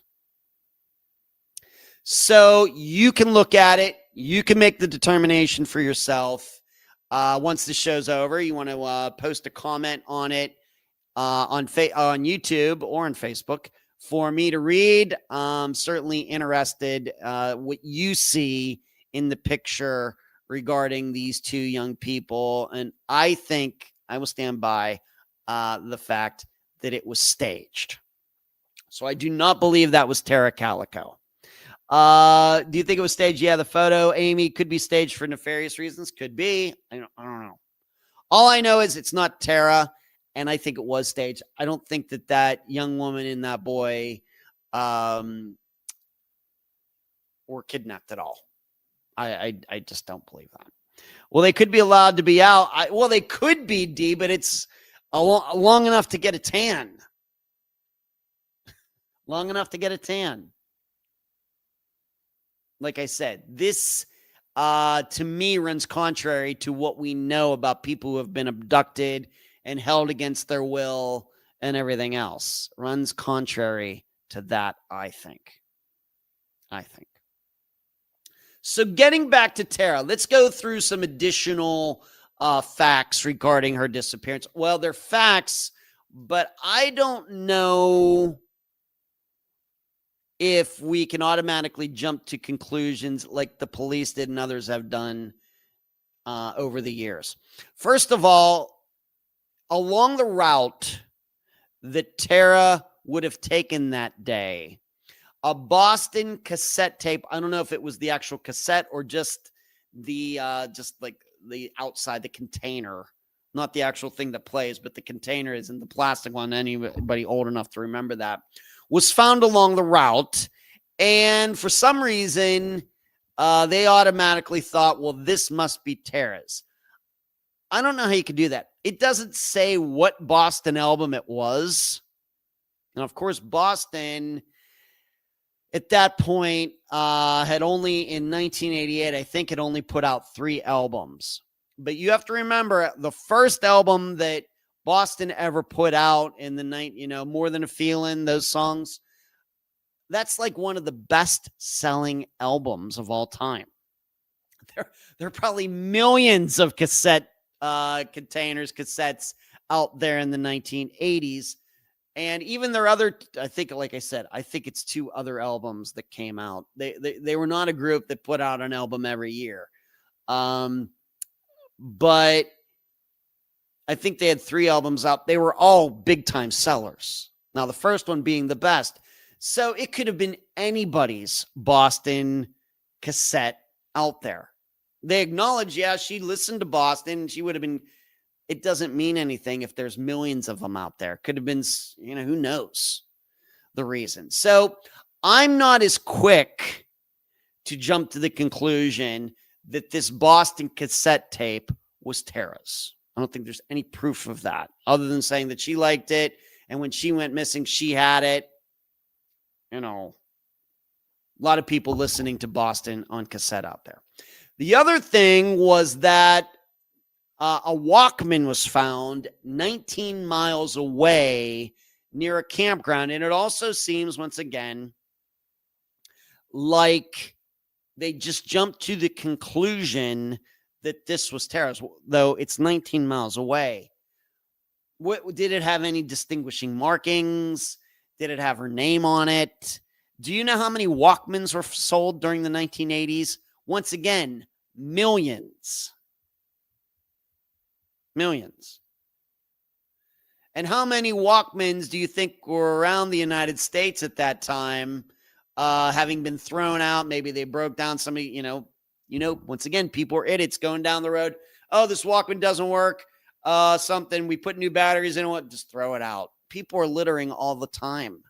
So you can look at it. You can make the determination for yourself. Once the show's over, you want to post a comment on it on YouTube or on Facebook for me to read. I'm certainly interested what you see in the picture regarding these two young people. And I think I will stand by the fact that it was staged. So I do not believe that was Tara Calico. Do you think it was staged? Yeah, the photo, Amy, could be staged for nefarious reasons. Could be. I don't know. All I know is it's not Tara. And I think it was staged. I don't think that young woman and that boy were kidnapped at all. I just don't believe that. Well, they could be allowed to be out. They could be, D, but it's long enough to get a tan. Long enough to get a tan. Like I said, this to me runs contrary to what we know about people who have been abducted and held against their will and everything else. Runs contrary to that, I think. So getting back to Tara, let's go through some additional facts regarding her disappearance. Well, they're facts, but I don't know if we can automatically jump to conclusions like the police did and others have done over the years. First of all, along the route that Tara would have taken that day, a Boston cassette tape. I don't know if it was the actual cassette or just the outside, the container, not the actual thing that plays, but the container is in the plastic one. Anybody old enough to remember that was found along the route. And for some reason, they automatically thought, well, this must be Tara's. I don't know how you could do that. It doesn't say what Boston album it was. And of course, Boston at that point had only in 1988, I think it only put out 3 albums. But you have to remember the first album that Boston ever put out in the night, More Than a Feeling, those songs, that's like one of the best selling albums of all time. There are probably millions of cassettes out there in the 1980s. And even their other, I think, like I said, I think it's 2 other albums that came out. They were not a group that put out an album every year. But I think they had 3 albums out. They were all big time sellers. Now, the first one being the best. So it could have been anybody's Boston cassette out there. They acknowledge, yeah, she listened to Boston. She would have been, it doesn't mean anything if there's millions of them out there. Could have been, who knows the reason. So I'm not as quick to jump to the conclusion that this Boston cassette tape was Tara's. I don't think there's any proof of that other than saying that she liked it. And when she went missing, she had it. A lot of people listening to Boston on cassette out there. The other thing was that a Walkman was found 19 miles away near a campground. And it also seems, once again, like they just jumped to the conclusion that this was Tara's, though it's 19 miles away. What did it have any distinguishing markings? Did it have her name on it? Do you know how many Walkmans were sold during the 1980s? Once again, millions. Millions. And how many Walkmans do you think were around the United States at that time, having been thrown out? Maybe they broke down somebody, once again, people are idiots going down the road. Oh, this Walkman doesn't work. We put new batteries in it, just throw it out. People are littering all the time.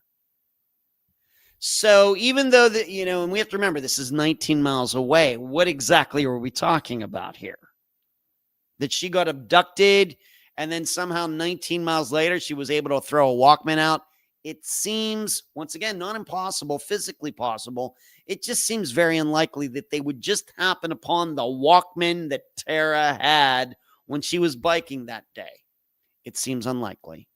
So even though and we have to remember this is 19 miles away, what exactly are we talking about here? That she got abducted and then somehow 19 miles later, she was able to throw a Walkman out. It seems, once again, not impossible, physically possible. It just seems very unlikely that they would just happen upon the Walkman that Tara had when she was biking that day. It seems unlikely.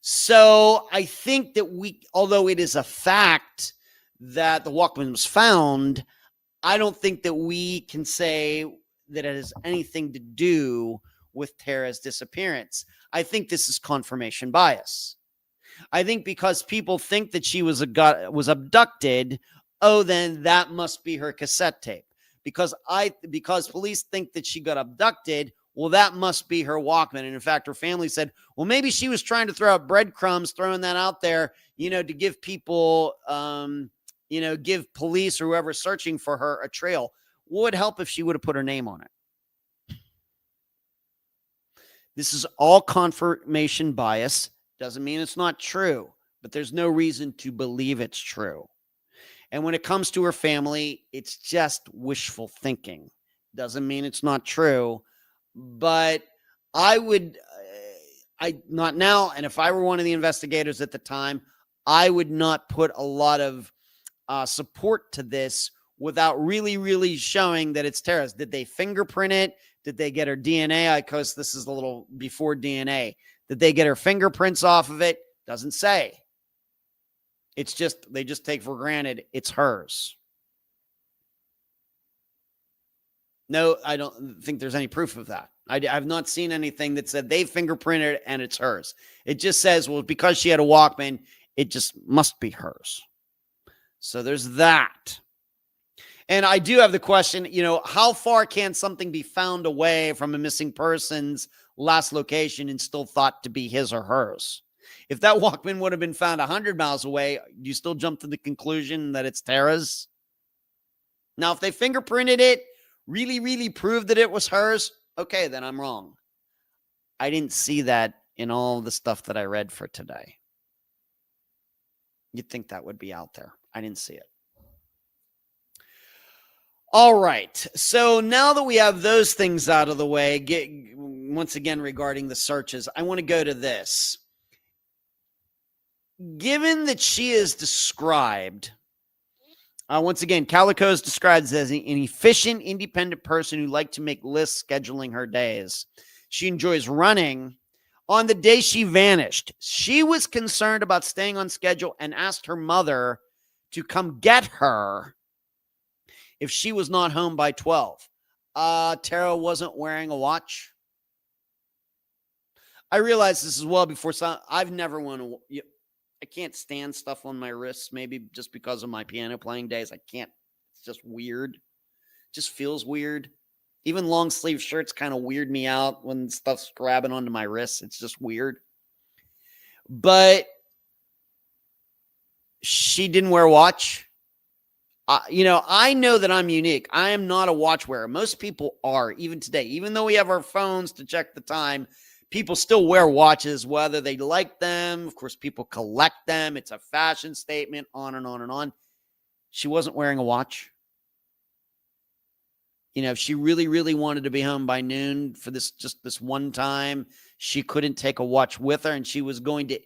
So I think that although it is a fact that the Walkman was found, I don't think that we can say that it has anything to do with Tara's disappearance. I think this is confirmation bias. I think because people think that she was abducted, then that must be her cassette tape. Because police think that she got abducted, that must be her Walkman. And in fact, her family said, well, maybe she was trying to throw out breadcrumbs, throwing that out there, to give people, give police or whoever searching for her a trail. Would help if she would have put her name on it. This is all confirmation bias. Doesn't mean it's not true, but there's no reason to believe it's true. And when it comes to her family, it's just wishful thinking. Doesn't mean it's not true, but not now. And if I were one of the investigators at the time, I would not put a lot of support to this without really, really showing that it's Tara's. Did they fingerprint it? Did they get her DNA? Because this is a little before DNA. Did they get her fingerprints off of it? Doesn't say. It's just, they just take for granted it's hers. No, I don't think there's any proof of that. I've not seen anything that said they fingerprinted it and it's hers. It just says, well, because she had a Walkman, it just must be hers. So there's that. And I do have the question, how far can something be found away from a missing person's last location and still thought to be his or hers? If that Walkman would have been found 100 miles away, do you still jump to the conclusion that it's Tara's? Now, if they fingerprinted it, really, really proved that it was hers, okay, then I'm wrong. I didn't see that in all the stuff that I read for today. You'd think that would be out there. I didn't see it. All right. So now that we have those things out of the way, once again regarding the searches, I want to go to this. Given that she is described, once again, Calico is described as an efficient, independent person who liked to make lists scheduling her days. She enjoys running. On the day she vanished, she was concerned about staying on schedule and asked her mother to come get her if she was not home by 12. Tara wasn't wearing a watch. I realize this is well before some. I've never want to. I can't stand stuff on my wrists. Maybe just because of my piano playing days, I can't. It's just weird. It just feels weird. Even long sleeve shirts kind of weird me out when stuff's grabbing onto my wrists. It's just weird. But she didn't wear a watch. I know that I'm unique. I am not a watch wearer. Most people are, even today. Even though we have our phones to check the time, people still wear watches, whether they like them. Of course, people collect them. It's a fashion statement, on and on and on. She wasn't wearing a watch. If she really, really wanted to be home by noon for this one time, she couldn't take a watch with her, and she was going to,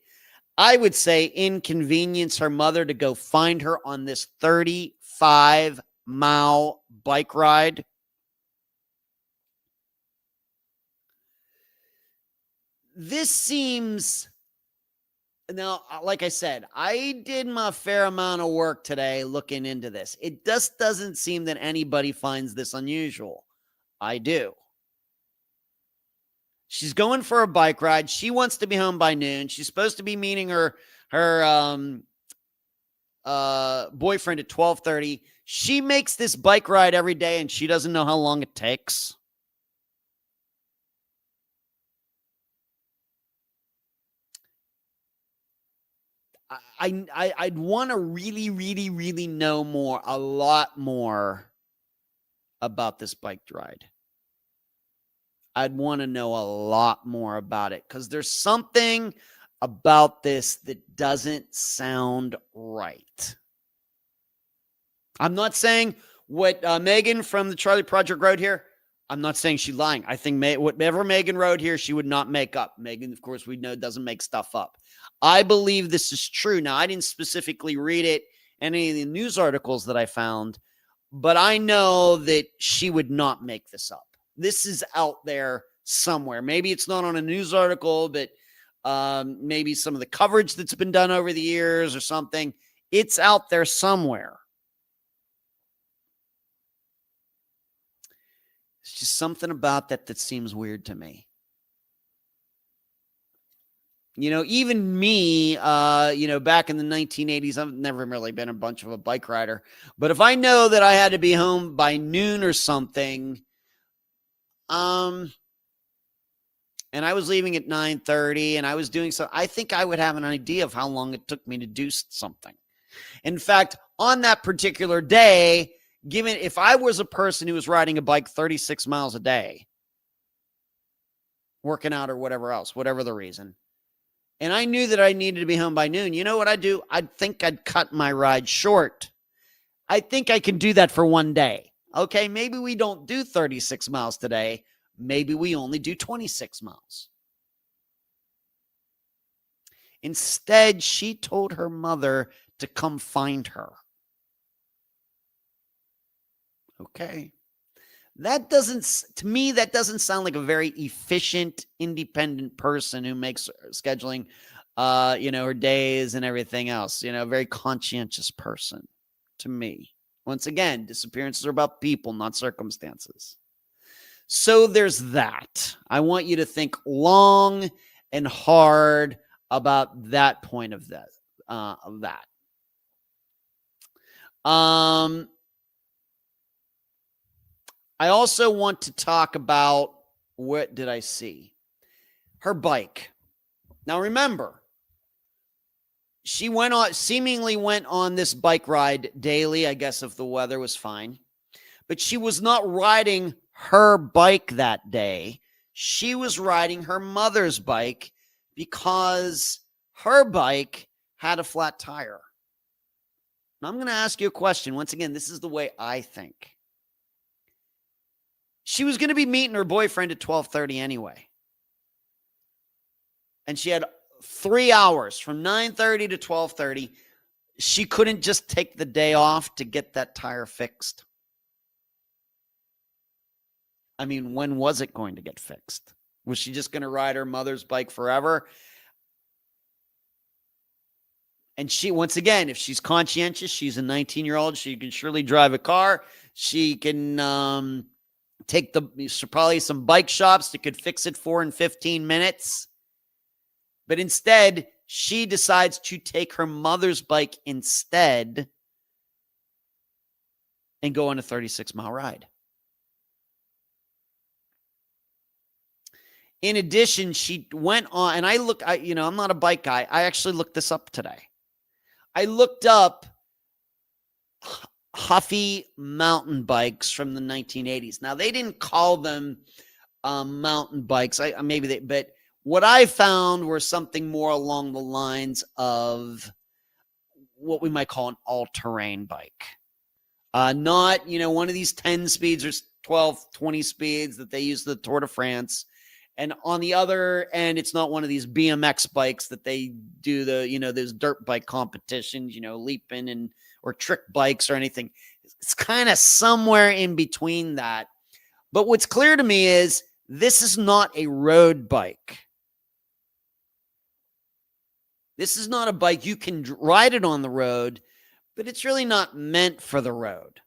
I would say, inconvenience her mother to go find her on this 35-mile bike ride. This seems, now, like I said, I did my fair amount of work today looking into this. It just doesn't seem that anybody finds this unusual. I do. She's going for a bike ride. She wants to be home by noon. She's supposed to be meeting her boyfriend at 12:30. She makes this bike ride every day, and she doesn't know how long it takes. I'd want to really, really, really know a lot more about this bike ride. I'd want to know a lot more about it because there's something about this that doesn't sound right. I'm not saying what Megan from the Charlie Project wrote here. I'm not saying she's lying. I think whatever Megan wrote here, she would not make up. Megan, of course, we know doesn't make stuff up. I believe this is true. Now, I didn't specifically read it in any of the news articles that I found, but I know that she would not make this up. This is out there somewhere. Maybe it's not on a news article, but maybe some of the coverage that's been done over the years or something. It's out there somewhere. It's just something about that seems weird to me. Even me, back in the 1980s, I've never really been a bunch of a bike rider. But if I know that I had to be home by noon or something, and I was leaving at 9:30 and I was doing so, I think I would have an idea of how long it took me to do something. In fact, on that particular day, given if I was a person who was riding a bike 36 miles a day, working out or whatever else, whatever the reason, and I knew that I needed to be home by noon, you know what I'd do? I'd think I'd cut my ride short. I think I can do that for one day. Okay, maybe we don't do 36 miles today. Maybe we only do 26 miles. Instead, she told her mother to come find her. Okay. To me, that doesn't sound like a very efficient, independent person who makes scheduling, her days and everything else, a very conscientious person to me. Once again, disappearances are about people, not circumstances. So there's that. I want you to think long and hard about that point of that. I also want to talk about, what did I see? Her bike. Now remember, she seemingly went on this bike ride daily, I guess if the weather was fine. But she was not riding her bike that day. She was riding her mother's bike because her bike had a flat tire. Now I'm going to ask you a question. Once again, this is the way I think. She was going to be meeting her boyfriend at 12:30 anyway. And she had 3 hours from 9:30 to 12:30. She couldn't just take the day off to get that tire fixed. I mean, when was it going to get fixed? Was she just going to ride her mother's bike forever? And she, once again, if she's conscientious, she's a 19-year-old. She can surely drive a car. She can take probably some bike shops that could fix it for in 15 minutes. But instead, she decides to take her mother's bike instead and go on a 36-mile ride. In addition, she went on, and I'm not a bike guy. I actually looked this up today. I looked up Huffy mountain bikes from the 1980s. Now, they didn't call them mountain bikes. But what I found were something more along the lines of what we might call an all-terrain bike. Not, one of these 10 speeds or 12, 20 speeds that they use the Tour de France. And on the other end, it's not one of these BMX bikes that they do those dirt bike competitions, leaping or trick bikes or anything. It's kind of somewhere in between that. But what's clear to me is this is not a road bike. This is not a bike. You can ride it on the road, but it's really not meant for the road.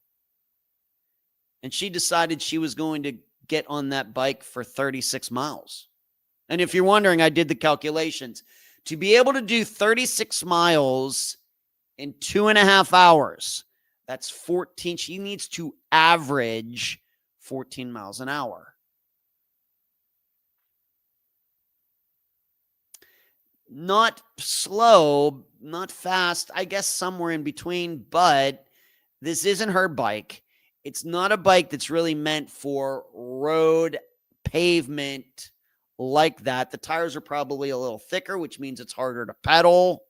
And she decided she was going to get on that bike for 36 miles. And if you're wondering, I did the calculations. To be able to do 36 miles in 2.5 hours, that's 14. She needs to average 14 miles an hour. Not slow, not fast, I guess somewhere in between, but this isn't her bike. It's not a bike that's really meant for road pavement like that. The tires are probably a little thicker, which means it's harder to pedal.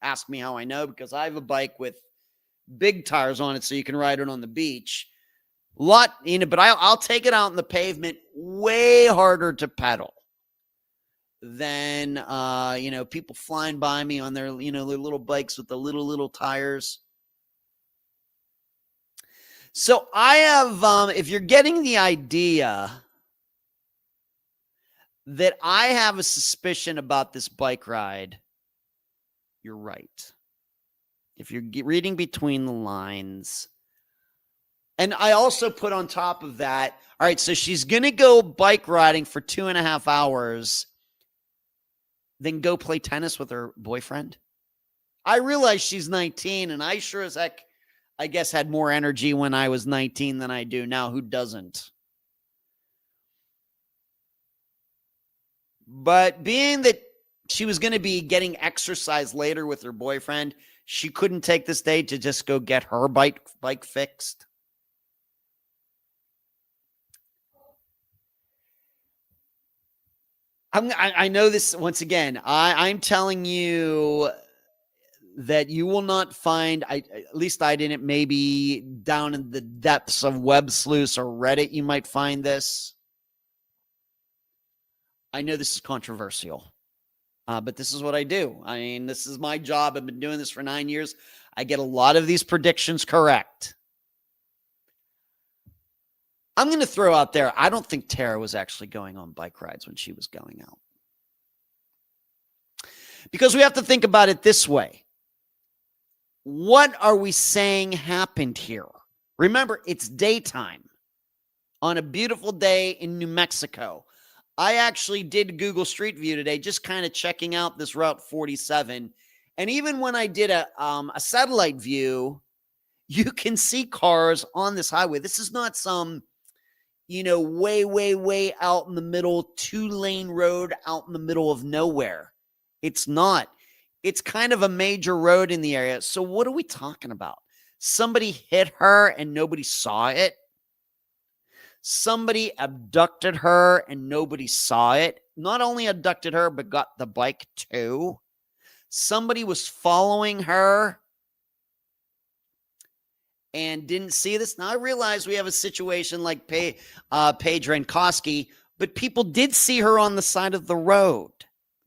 Ask me how I know, because I have a bike with big tires on it so you can ride it on the beach. But I'll take it out in the pavement, way harder to pedal than, people flying by me on their, their little bikes with the little tires. So I have, if you're getting the idea that I have a suspicion about this bike ride, you're right. If you're reading between the lines. And I also put on top of that, all right, so she's going to go bike riding for 2.5 hours, then go play tennis with her boyfriend. I realize she's 19, and I sure as heck, I guess, had more energy when I was 19 than I do now. Who doesn't? But being that she was going to be getting exercise later with her boyfriend, she couldn't take this day to just go get her bike fixed. I know this once again. I'm telling you that you will not find, at least I didn't, maybe down in the depths of Web Sleuths or Reddit, you might find this. I know this is controversial, but this is what I do. I mean, this is my job. I've been doing this for 9 years. I get a lot of these predictions correct. I'm going to throw out there, I don't think Tara was actually going on bike rides when she was going out. Because we have to think about it this way. What are we saying happened here? Remember, it's daytime on a beautiful day in New Mexico. I actually did Google Street View today, just kind of checking out this Route 47. And even when I did a satellite view, you can see cars on this highway. This is not some, way out in the middle, 2-lane road out in the middle of nowhere. It's not. It's kind of a major road in the area. So what are we talking about? Somebody hit her and nobody saw it. Somebody abducted her and nobody saw it. Not only abducted her, but got the bike too. Somebody was following her and didn't see this. Now, I realize we have a situation like Paige Rankowski, but people did see her on the side of the road.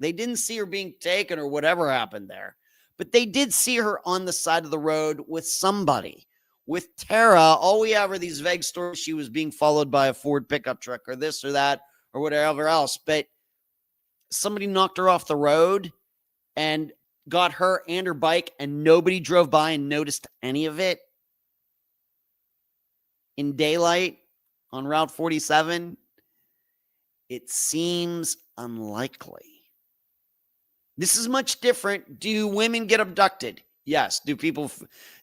They didn't see her being taken or whatever happened there, but they did see her on the side of the road with somebody. With Tara, all we have are these vague stories. She was being followed by a Ford pickup truck or this or that or whatever else, but somebody knocked her off the road and got her and her bike, and nobody drove by and noticed any of it in daylight on Route 47. It seems unlikely. This is much different. Do women get abducted? Yes. Do people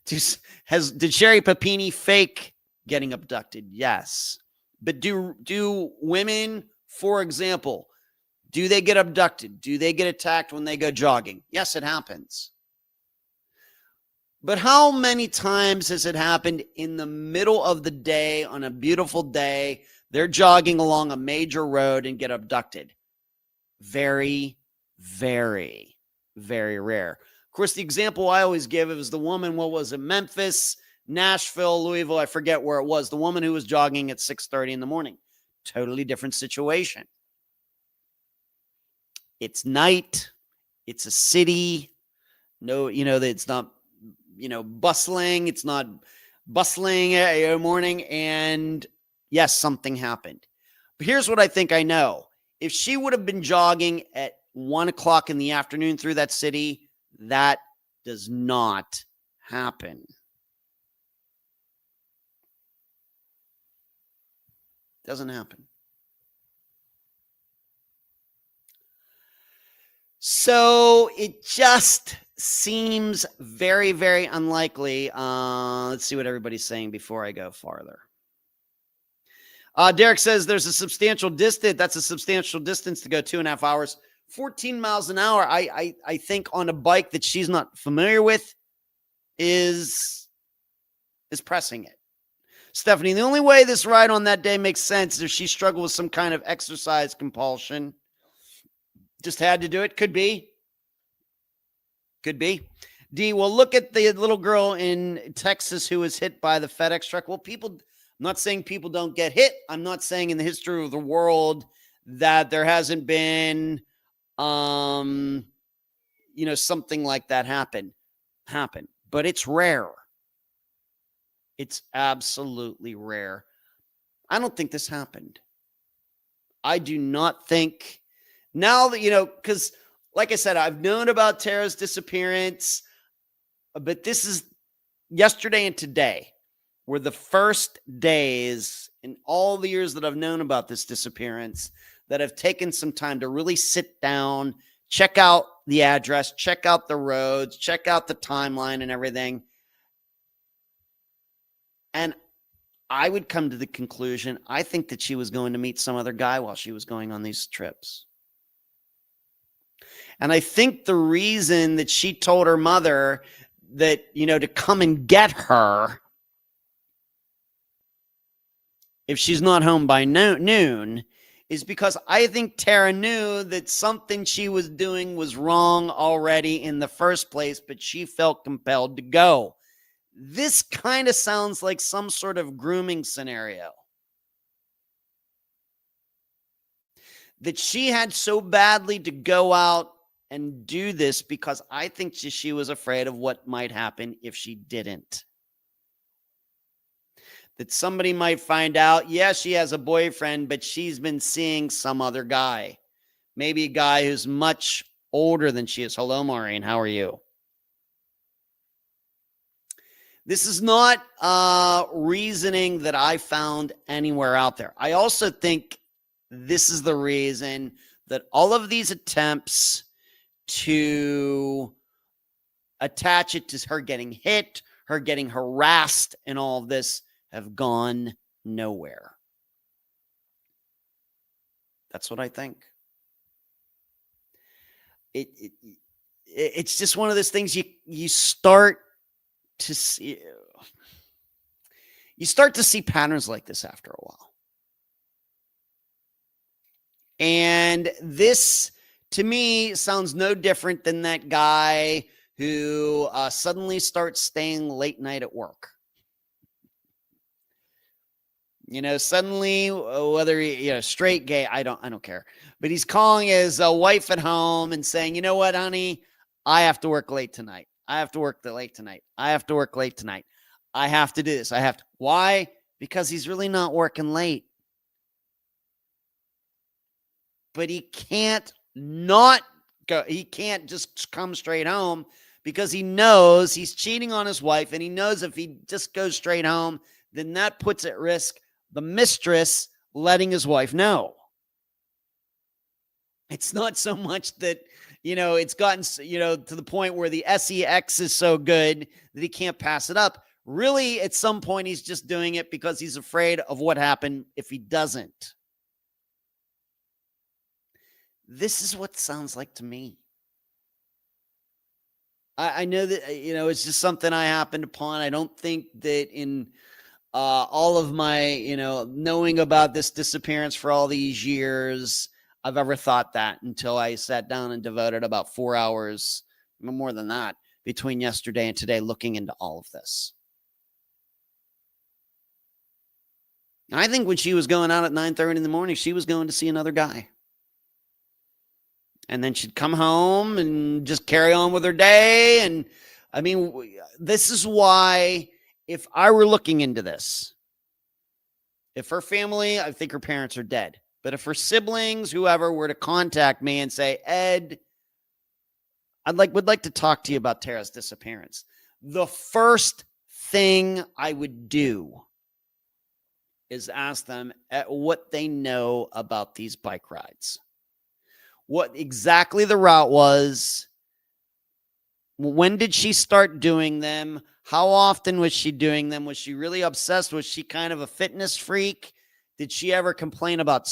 did Sherry Papini fake getting abducted? Yes. But do women, for example, do they get abducted? Do they get attacked when they go jogging? Yes, it happens. But how many times has it happened in the middle of the day on a beautiful day? They're jogging along a major road and get abducted. Very, very, very rare. Of course, the example I always give is the woman, what was it, Memphis, Nashville, Louisville, I forget where it was. The woman who was jogging at 6:30 in the morning. Totally different situation. It's night. It's a city. No, it's not, bustling. It's not bustling morning. And yes, something happened. But here's what I think I know. If she would have been jogging at 1 o'clock in the afternoon through that city, that does not happen. Doesn't happen. So it just seems very, very unlikely. Let's see what everybody's saying before I go farther. Derek says there's a substantial distance. That's a substantial distance to go 2.5 hours. 14 miles an hour, I think on a bike that she's not familiar with is pressing it. Stephanie, the only way this ride on that day makes sense is if she struggled with some kind of exercise compulsion. Just had to do it. Could be. D, well, look at the little girl in Texas who was hit by the FedEx truck. Well, I'm not saying people don't get hit. I'm not saying in the history of the world that there hasn't been, something like that happen. But it's rare. It's absolutely rare. I don't think this happened. I do not think now that, because like I said, I've known about Tara's disappearance, but this is yesterday and today were the first days in all the years that I've known about this disappearance that have taken some time to really sit down, check out the address, check out the roads, check out the timeline and everything. And I would come to the conclusion, I think that she was going to meet some other guy while she was going on these trips. And I think the reason that she told her mother that, to come and get her if she's not home by noon is because I think Tara knew that something she was doing was wrong already in the first place, but she felt compelled to go. This kind of sounds like some sort of grooming scenario. That she had so badly to go out and do this because I think she was afraid of what might happen if she didn't. That somebody might find out, yeah, she has a boyfriend, but she's been seeing some other guy. Maybe a guy who's much older than she is. Hello, Maureen. How are you? This is not reasoning that I found anywhere out there. I also think this is the reason that all of these attempts to attach it to her getting hit, her getting harassed, and all of this have gone nowhere. That's what I think. It's just one of those things you start to see. You start to see patterns like this after a while. And this, to me, sounds no different than that guy who suddenly starts staying late night at work. Suddenly, whether he, straight, gay, I don't care. But he's calling his wife at home and saying, you know what, honey, I have to work late tonight. I have to work late tonight. I have to work late tonight. I have to do this. I have to. Why? Because he's really not working late. But he can't not go. He can't just come straight home because he knows he's cheating on his wife. And he knows if he just goes straight home, then that puts at risk the mistress letting his wife know. It's not so much that, it's gotten, to the point where the SEX is so good that he can't pass it up. Really, at some point, he's just doing it because he's afraid of what happened if he doesn't. This is what it sounds like to me. I know that, it's just something I happened upon. I don't think that in all of my, knowing about this disappearance for all these years, I've ever thought that until I sat down and devoted about 4 hours, no more than that, between yesterday and today, looking into all of this. I think when she was going out at 9:30 in the morning, she was going to see another guy. And then she'd come home and just carry on with her day. And I mean, this is why, if I were looking into this, if her family, I think her parents are dead, but if her siblings, whoever, were to contact me and say, Ed, would like to talk to you about Tara's disappearance, the first thing I would do is ask them what they know about these bike rides, what exactly the route was, when did she start doing them, how often was she doing them, was she really obsessed, was she kind of a fitness freak, did she ever complain about,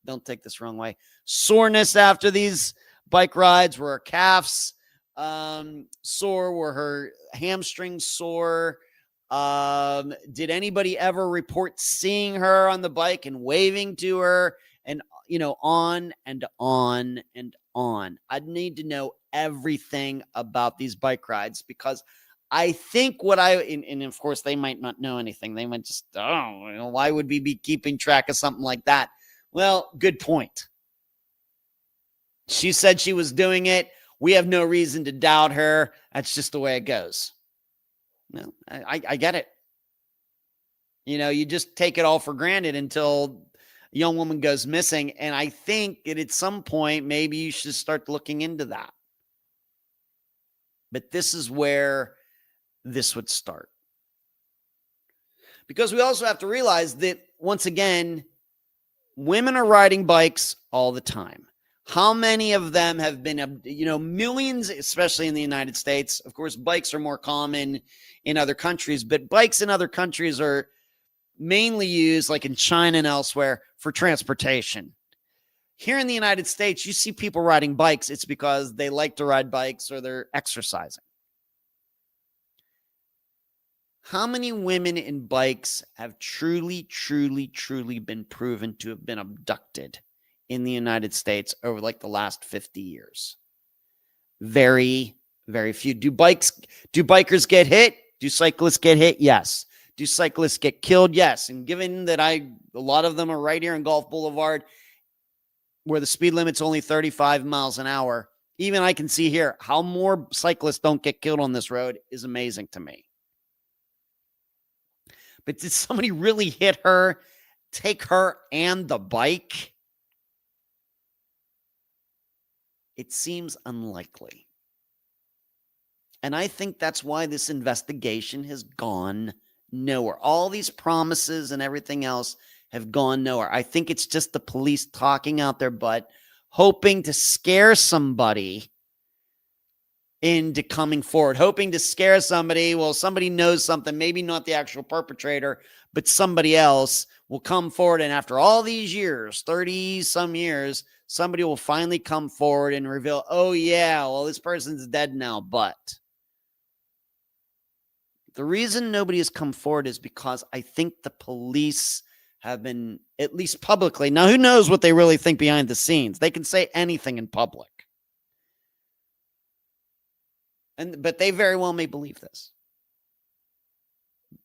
don't take this wrong way, soreness after these bike rides, were her calves sore, were her hamstrings sore, did anybody ever report seeing her on the bike and waving to her, and on and on and on. I'd need to know everything about these bike rides, because I think and of course they might not know anything. They might just, why would we be keeping track of something like that? Well, good point. She said she was doing it. We have no reason to doubt her. That's just the way it goes. No, I get it. You just take it all for granted until a young woman goes missing. And I think that at some point, maybe you should start looking into that. But this is where this would start. Because we also have to realize that, once again, women are riding bikes all the time. How many of them have been, millions, especially in the United States? Of course, bikes are more common in other countries, but bikes in other countries are mainly used, like in China and elsewhere, for transportation. Here in the United States, you see people riding bikes. It's because they like to ride bikes or they're exercising. How many women in bikes have truly, truly, truly been proven to have been abducted in the United States over like the last 50 years? Very, very few. Do bikers get hit? Do cyclists get hit? Yes. Do cyclists get killed? Yes. And given that a lot of them are right here in Gulf Boulevard, where the speed limit's only 35 miles an hour, even I can see here how more cyclists don't get killed on this road is amazing to me. But did somebody really hit her, take her and the bike? It seems unlikely. And I think that's why this investigation has gone nowhere. All these promises and everything else have gone nowhere. I think it's just the police talking out their butt, hoping to scare somebody into coming forward, hoping to scare somebody. Well, somebody knows something, maybe not the actual perpetrator, but somebody else will come forward. And after all these years, 30 some years, somebody will finally come forward and reveal, oh yeah, well, this person's dead now. But the reason nobody has come forward is because I think the police have been, at least publicly. Now, who knows what they really think behind the scenes? They can say anything in public. But they very well may believe this.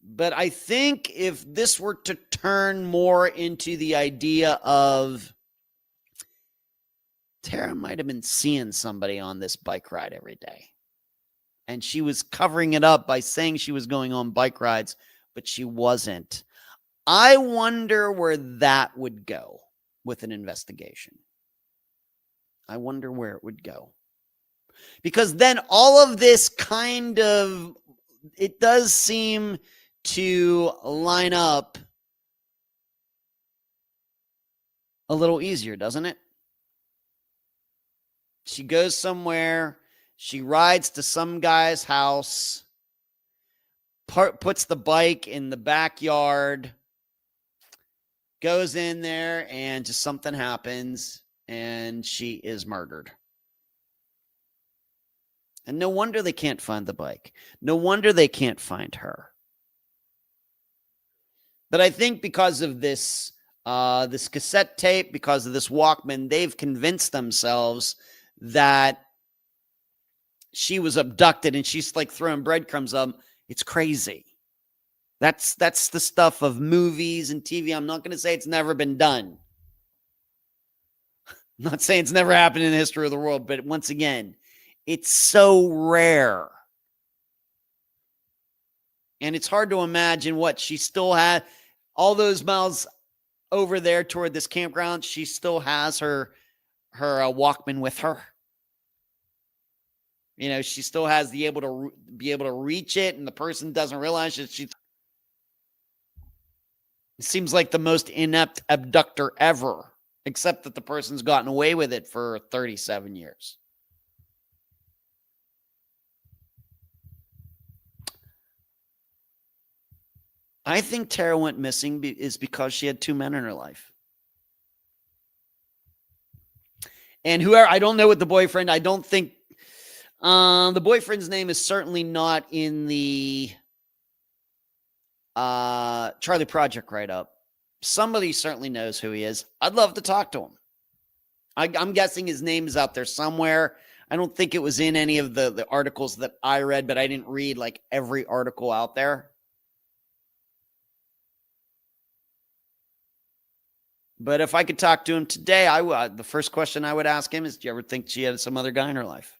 But I think if this were to turn more into the idea of Tara might have been seeing somebody on this bike ride every day, and she was covering it up by saying she was going on bike rides, but she wasn't. I wonder where that would go with an investigation. I wonder where it would go. Because then all of this kind of, it does seem to line up a little easier, doesn't it? She goes somewhere. She rides to some guy's house, puts the bike in the backyard, goes in there, and just something happens, and she is murdered. And no wonder they can't find the bike. No wonder they can't find her. But I think because of this cassette tape, because of this Walkman, they've convinced themselves that she was abducted, and she's like throwing breadcrumbs of them. It's crazy. That's the stuff of movies and TV. I'm not going to say it's never been done. I'm not saying it's never happened in the history of the world, but once again, it's so rare. And it's hard to imagine what she still had all those miles over there toward this campground. She still has her Walkman with her. You know, she still has be able to reach it, and the person doesn't realize that it seems like the most inept abductor ever, except that the person's gotten away with it for 37 years. I think Tara went missing is because she had two men in her life. And whoever, I don't know what the boyfriend, I don't think the boyfriend's name is certainly not in the Charlie Project write-up. Somebody certainly knows who he is. I'd love to talk to him. I'm guessing his name is out there somewhere. I don't think it was in any of the articles that I read, but I didn't read like every article out there. But if I could talk to him today, the first question I would ask him is, do you ever think she had some other guy in her life?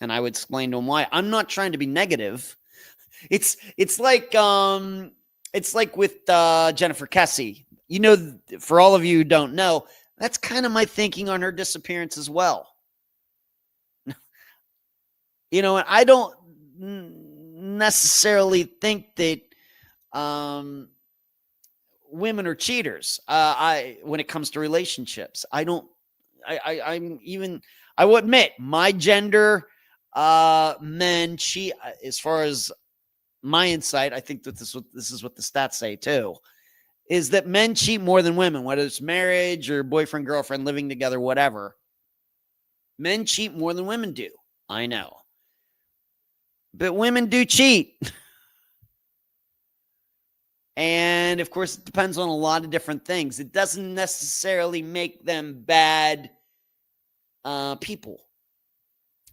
And I would explain to him why. I'm not trying to be negative. It's like with Jennifer Kesse. You know, for all of you who don't know, that's kind of my thinking on her disappearance as well. You know, and I don't necessarily think that women are cheaters. When it comes to relationships, I will admit my gender, men cheat. As far as my insight, I think that this is what the stats say too, is that men cheat more than women, whether it's marriage or boyfriend, girlfriend, living together, whatever. Men cheat more than women do. I know. But women do cheat. And of course, it depends on a lot of different things. It doesn't necessarily make them bad people.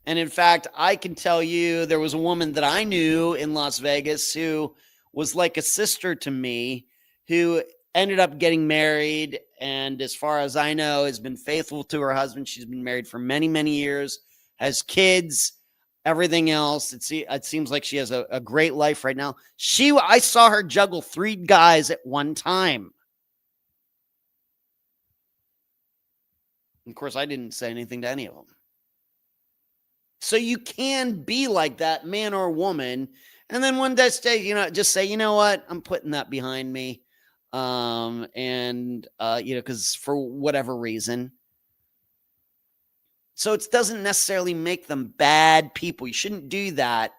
And in fact, I can tell you there was a woman that I knew in Las Vegas who was like a sister to me, who ended up getting married. And as far as I know, has been faithful to her husband. She's been married for many, many years, has kids, everything else. It seems like she has a great life right now. I saw her juggle 3 guys at one time. Of course, I didn't say anything to any of them. So you can be like that, man or woman, and then one day, just say, you know what, I'm putting that behind me, because for whatever reason. So it doesn't necessarily make them bad people. You shouldn't do that,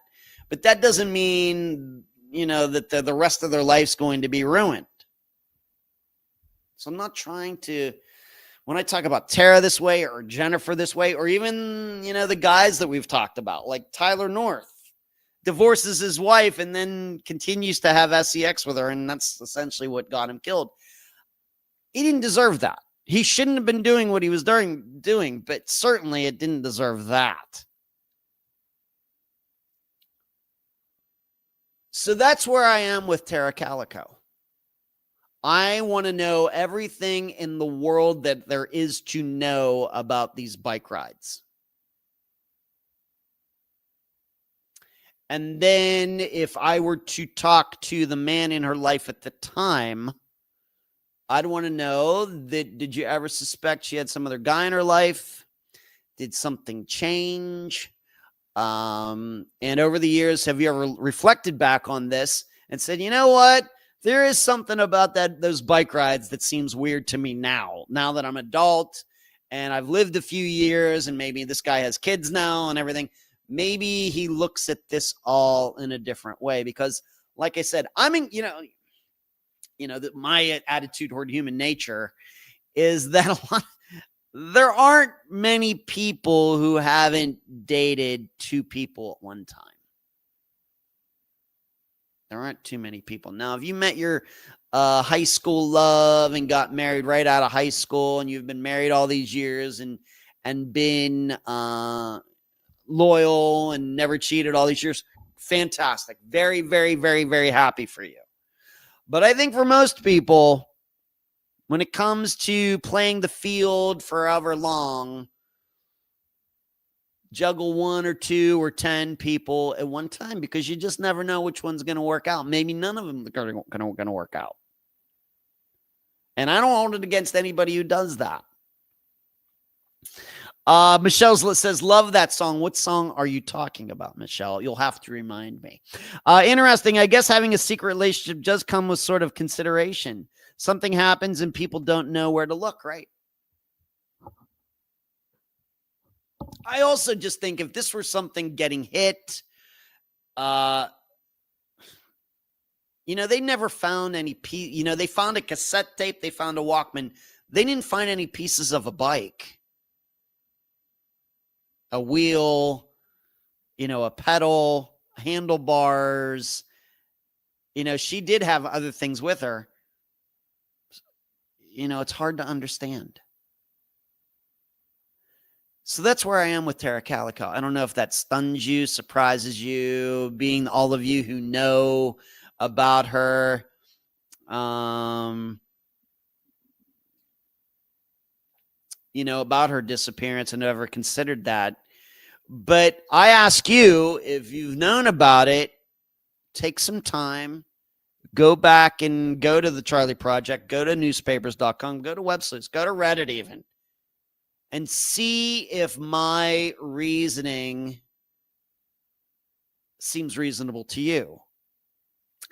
but that doesn't mean, that the rest of their life's going to be ruined. So I'm not trying to. When I talk about Tara this way or Jennifer this way, or even, the guys that we've talked about, like Tyler North, divorces his wife and then continues to have sex with her, and that's essentially what got him killed. He didn't deserve that. He shouldn't have been doing what he was doing, but certainly it didn't deserve that. So that's where I am with Tara Calico. I want to know everything in the world that there is to know about these bike rides. And then if I were to talk to the man in her life at the time, I'd want to know that, did you ever suspect she had some other guy in her life? Did something change? And over the years, have you ever reflected back on this and said, you know what? There is something about those bike rides that seems weird to me now that I'm adult and I've lived a few years, and maybe this guy has kids now and everything. Maybe he looks at this all in a different way because, like I said, that my attitude toward human nature is that there aren't many people who haven't dated two people at one time. There aren't too many people. Now, if you met your high school love and got married right out of high school, and you've been married all these years and been loyal and never cheated all these years, fantastic. Very, very, very, very happy for you. But I think for most people, when it comes to playing the field forever long, juggle 1 or 2 or 10 people at one time, because you just never know which one's going to work out. Maybe none of them are going to work out. And I don't hold it against anybody who does that. Michelle says, love that song. What song are you talking about, Michelle? You'll have to remind me. Interesting. I guess having a secret relationship does come with sort of consideration. Something happens and people don't know where to look, right? I also just think if this were something getting hit, they never found any they found a cassette tape, they found a Walkman. They didn't find any pieces of a bike, a wheel, a pedal, handlebars. She did have other things with her. It's hard to understand. So that's where I am with Tara Calico. I don't know if that stuns you, surprises you, being all of you who know about her. About her disappearance and ever considered that. But I ask you, if you've known about it, take some time, go back and go to the Charlie Project, go to newspapers.com, go to websites, go to Reddit even, and see if my reasoning seems reasonable to you.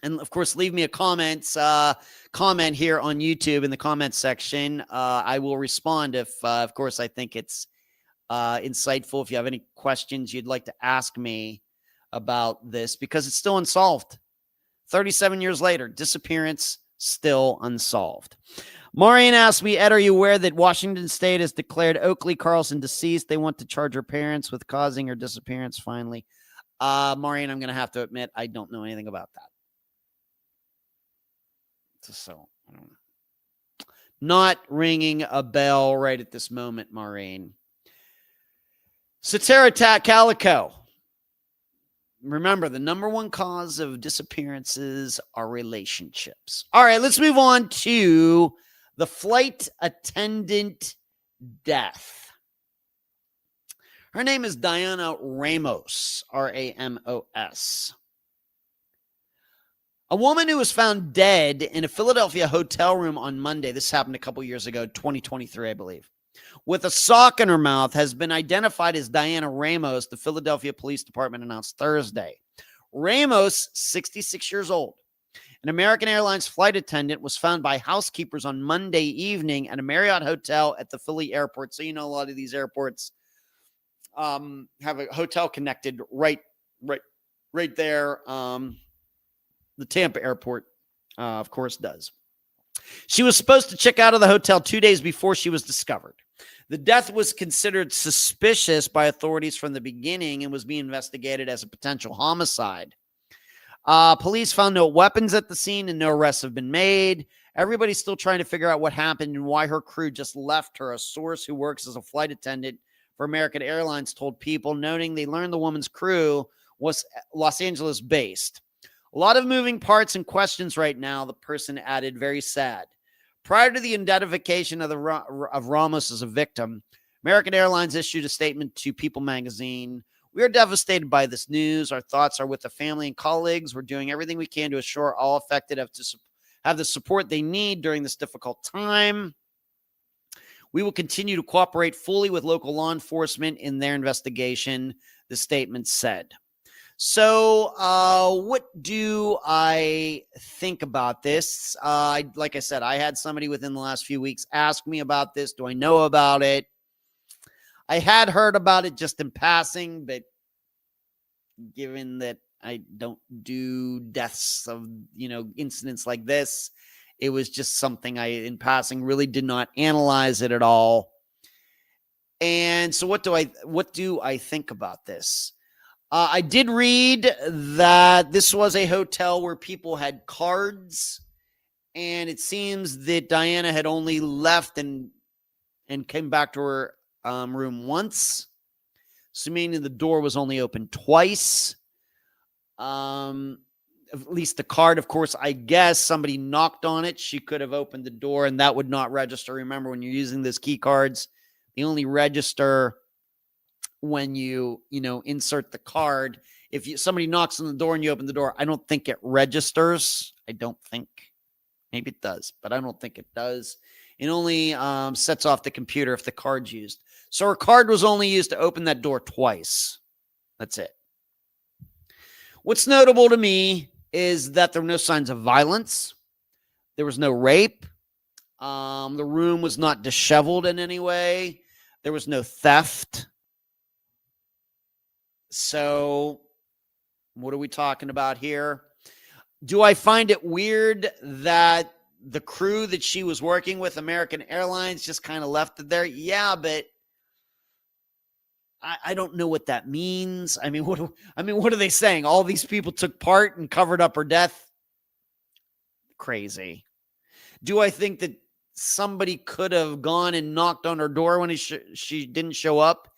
And of course, leave me a comment here on YouTube in the comments section. I will respond if, of course, I think it's insightful. If you have any questions you'd like to ask me about this, because it's still unsolved. 37 years later, disappearance still unsolved. Maureen asked me, Ed, are you aware that Washington State has declared Oakley Carlson deceased? They want to charge her parents with causing her disappearance finally. Maureen, I'm going to have to admit, I don't know anything about that. So, I don't know. Not ringing a bell right at this moment, Maureen. So, Tara Calico. Remember, the number one cause of disappearances are relationships. All right, let's move on to the flight attendant death. Her name is Diana Ramos, Ramos. A woman who was found dead in a Philadelphia hotel room on Monday, this happened a couple years ago, 2023, I believe, with a sock in her mouth, has been identified as Diana Ramos, the Philadelphia Police Department announced Thursday. Ramos, 66 years old, an American Airlines flight attendant, was found by housekeepers on Monday evening at a Marriott hotel at the Philly airport. So, a lot of these airports have a hotel connected right there. The Tampa airport, of course, does. She was supposed to check out of the hotel 2 days before she was discovered. The death was considered suspicious by authorities from the beginning and was being investigated as a potential homicide. Police found no weapons at the scene and no arrests have been made. Everybody's still trying to figure out what happened and why her crew just left her. A source who works as a flight attendant for American Airlines told People, noting they learned the woman's crew was Los Angeles based. A lot of moving parts and questions right now, the person added, very sad. Prior to the identification of Ramos as a victim, American Airlines issued a statement to People magazine. We are devastated by this news. Our thoughts are with the family and colleagues. We're doing everything we can to assure all affected have the support they need during this difficult time. We will continue to cooperate fully with local law enforcement in their investigation, the statement said. So what do I think about this? Like I said, I had somebody within the last few weeks ask me about this. Do I know about it? I had heard about it just in passing, but given that I don't do deaths of, incidents like this, it was just something I, in passing, really did not analyze it at all. And so what do I think about this? I did read that this was a hotel where people had cards, and it seems that Diana had only left and came back to her room once. So meaning the door was only open twice. At least the card, of course, I guess somebody knocked on it. She could have opened the door and that would not register. Remember, when you're using those key cards, they only register when you insert the card. If somebody knocks on the door and you open the door, I don't think it registers. I don't think. Maybe it does, but I don't think it does. It only sets off the computer if the card's used. So her card was only used to open that door twice. That's it. What's notable to me is that there were no signs of violence. There was no rape. The room was not disheveled in any way. There was no theft. So what are we talking about here? Do I find it weird that the crew that she was working with, American Airlines, just kind of left it there? Yeah, but I don't know what that means. I mean, what are they saying? All these people took part and covered up her death? Crazy. Do I think that somebody could have gone and knocked on her door when she didn't show up?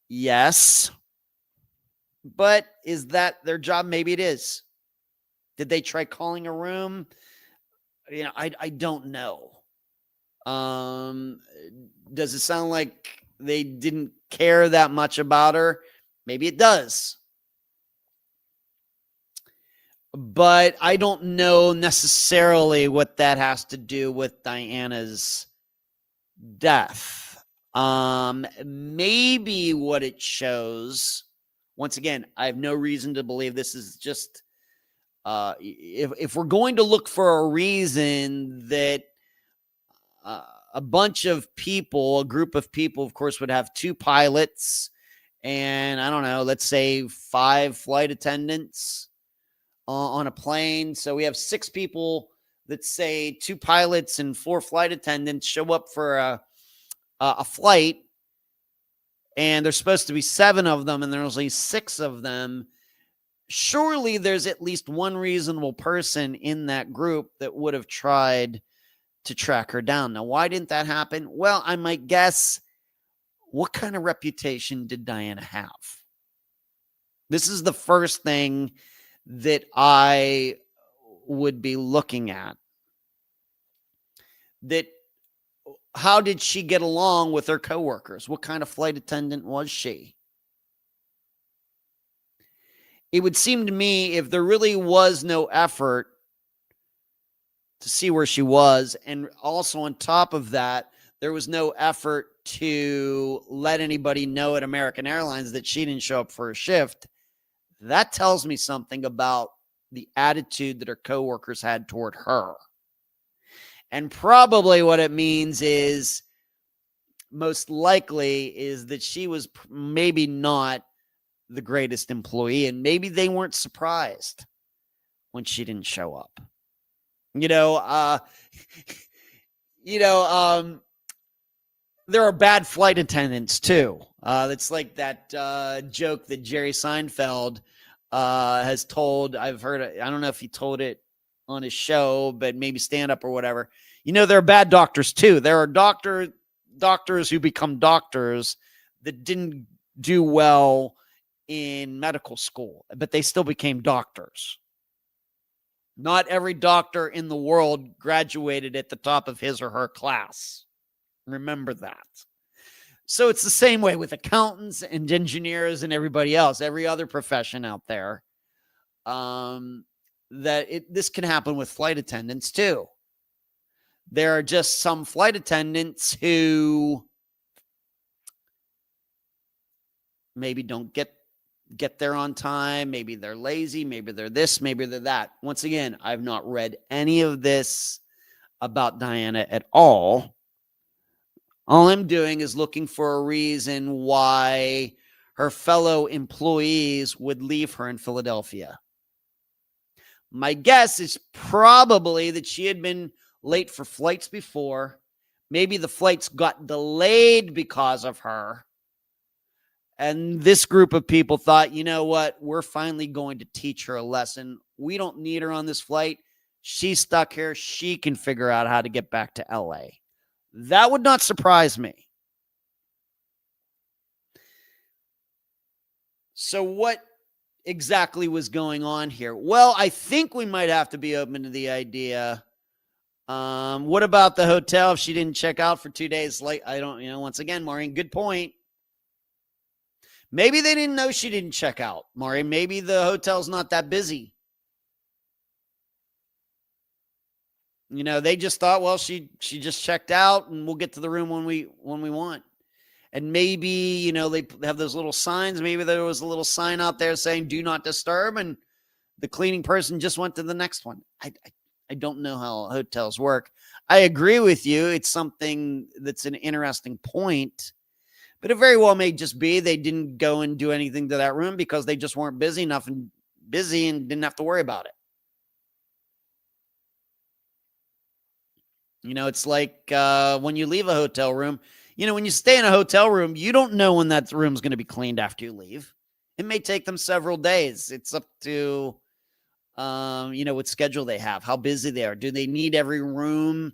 Yes. But is that their job? Maybe it is. Did they try calling a room? I don't know. Does it sound like they didn't care that much about her? Maybe it does. But I don't know necessarily what that has to do with Diana's death. Maybe what it shows, once again, I have no reason to believe this is just, if we're going to look for a reason that a bunch of people, a group of people, of course, would have two pilots and, I don't know, let's say 5 flight attendants on a plane. So we have 6 people, let's say 2 pilots and 4 flight attendants show up for a flight, and there's supposed to be 7 of them, and there's only 6 of them. Surely there's at least one reasonable person in that group that would have tried to track her down. Now, why didn't that happen? Well, I might guess, what kind of reputation did Diana have? This is the first thing that I would be looking at. That, how did she get along with her coworkers? What kind of flight attendant was she? It would seem to me, if there really was no effort to see where she was, and also on top of that, there was no effort to let anybody know at American Airlines that she didn't show up for a shift, that tells me something about the attitude that her coworkers had toward her. And probably what it means is, most likely, is that she was maybe not the greatest employee, and maybe they weren't surprised when she didn't show up. There are bad flight attendants too. It's like that joke that Jerry Seinfeld has told. I've heard it. I don't know if he told it on his show, but maybe stand up or whatever. There are bad doctors too. There are doctors who become doctors that didn't do well in medical school, but they still became doctors. Not every doctor in the world graduated at the top of his or her class. Remember that. So it's the same way with accountants and engineers and everybody else, every other profession out there. This can happen with flight attendants too. There are just some flight attendants who maybe don't get there on time. Maybe they're lazy. Maybe they're this. Maybe they're that. Once again, I've not read any of this about Diana at all. All I'm doing is looking for a reason why her fellow employees would leave her in Philadelphia. My guess is probably that she had been late for flights before. Maybe the flights got delayed because of her. And this group of people thought, you know what? We're finally going to teach her a lesson. We don't need her on this flight. She's stuck here. She can figure out how to get back to LA. That would not surprise me. So what exactly was going on here? Well, I think we might have to be open to the idea. What about the hotel if she didn't check out for 2 days late? I don't, once again, Maureen, good point. Maybe they didn't know she didn't check out, Maureen. Maybe the hotel's not that busy. They just thought, well, she just checked out and we'll get to the room when we want. And maybe, they have those little signs. Maybe there was a little sign out there saying, do not disturb. And the cleaning person just went to the next one. I don't know how hotels work. I agree with you. It's something that's an interesting point. But it very well may just be they didn't go and do anything to that room because they just weren't busy enough and didn't have to worry about it. It's like when you leave a hotel room, when you stay in a hotel room, you don't know when that room's going to be cleaned after you leave. It may take them several days. It's up to, what schedule they have, how busy they are. Do they need every room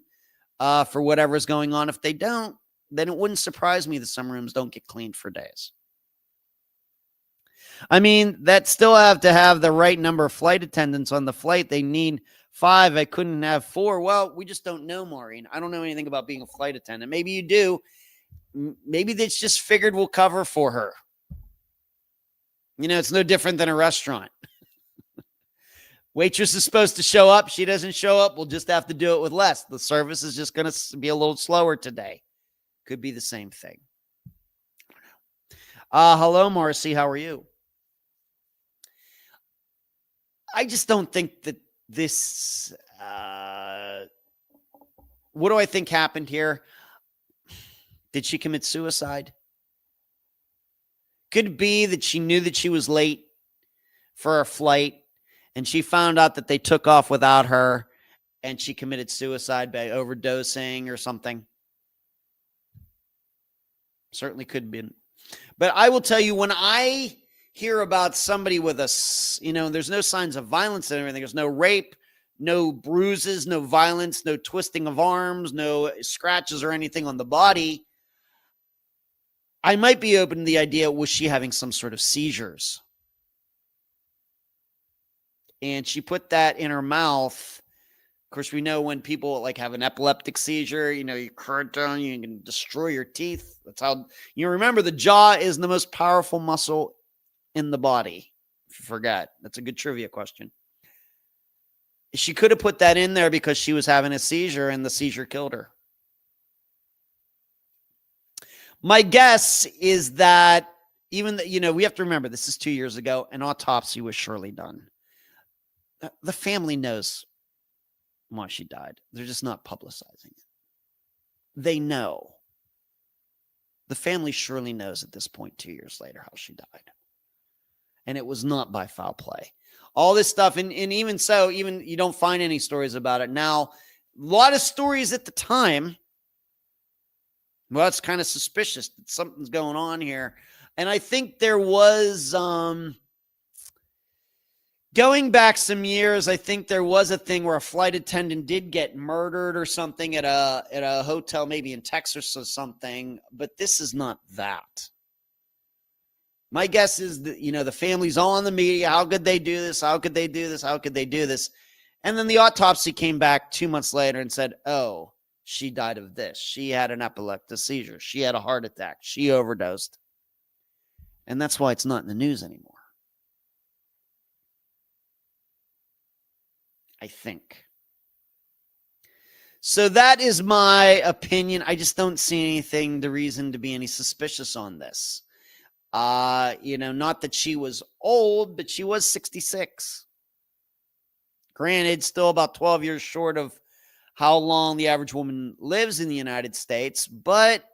for whatever's going on? If they don't, then it wouldn't surprise me that some rooms don't get cleaned for days. I mean, that still have to have the right number of flight attendants on the flight. They need 5. I couldn't have 4. Well, we just don't know, Maureen. I don't know anything about being a flight attendant. Maybe you do. Maybe that's just figured we'll cover for her. It's no different than a restaurant. Waitress is supposed to show up. She doesn't show up. We'll just have to do it with less. The service is just going to be a little slower today. Could be the same thing. Hello, Marcy. How are you? I just don't think that this, what do I think happened here? Did she commit suicide? Could it be that she knew that she was late for a flight and she found out that they took off without her and she committed suicide by overdosing or something? Certainly could have been. But I will tell you, when I hear about somebody with there's no signs of violence and everything. There's no rape, no bruises, no violence, no twisting of arms, no scratches or anything on the body. I might be open to the idea, was she having some sort of seizures? And she put that in her mouth. Of course, we know when people have an epileptic seizure, you curl down, you can destroy your teeth. That's how remember the jaw is the most powerful muscle in the body. If you forgot, that's a good trivia question. She could have put that in there because she was having a seizure and the seizure killed her. My guess is that even we have to remember this is 2 years ago. An autopsy was surely done. The family knows why she died. They're just not publicizing it. They know. The family surely knows at this point, 2 years later, how she died. And it was not by foul play. All this stuff, and even so, even you don't find any stories about it. Now, a lot of stories at the time, well, it's kind of suspicious that something's going on here. And I think there was, going back some years, I think there was a thing where a flight attendant did get murdered or something at a hotel, maybe in Texas or something. But this is not that. My guess is that, the family's all in the media. How could they do this? How could they do this? How could they do this? And then the autopsy came back 2 months later and said, oh, she died of this. She had an epileptic seizure. She had a heart attack. She overdosed. And that's why it's not in the news anymore. I think. So that is my opinion. I just don't see anything, the reason to be any suspicious on this. Not that she was old, but she was 66. Granted, still about 12 years short of how long the average woman lives in the United States, but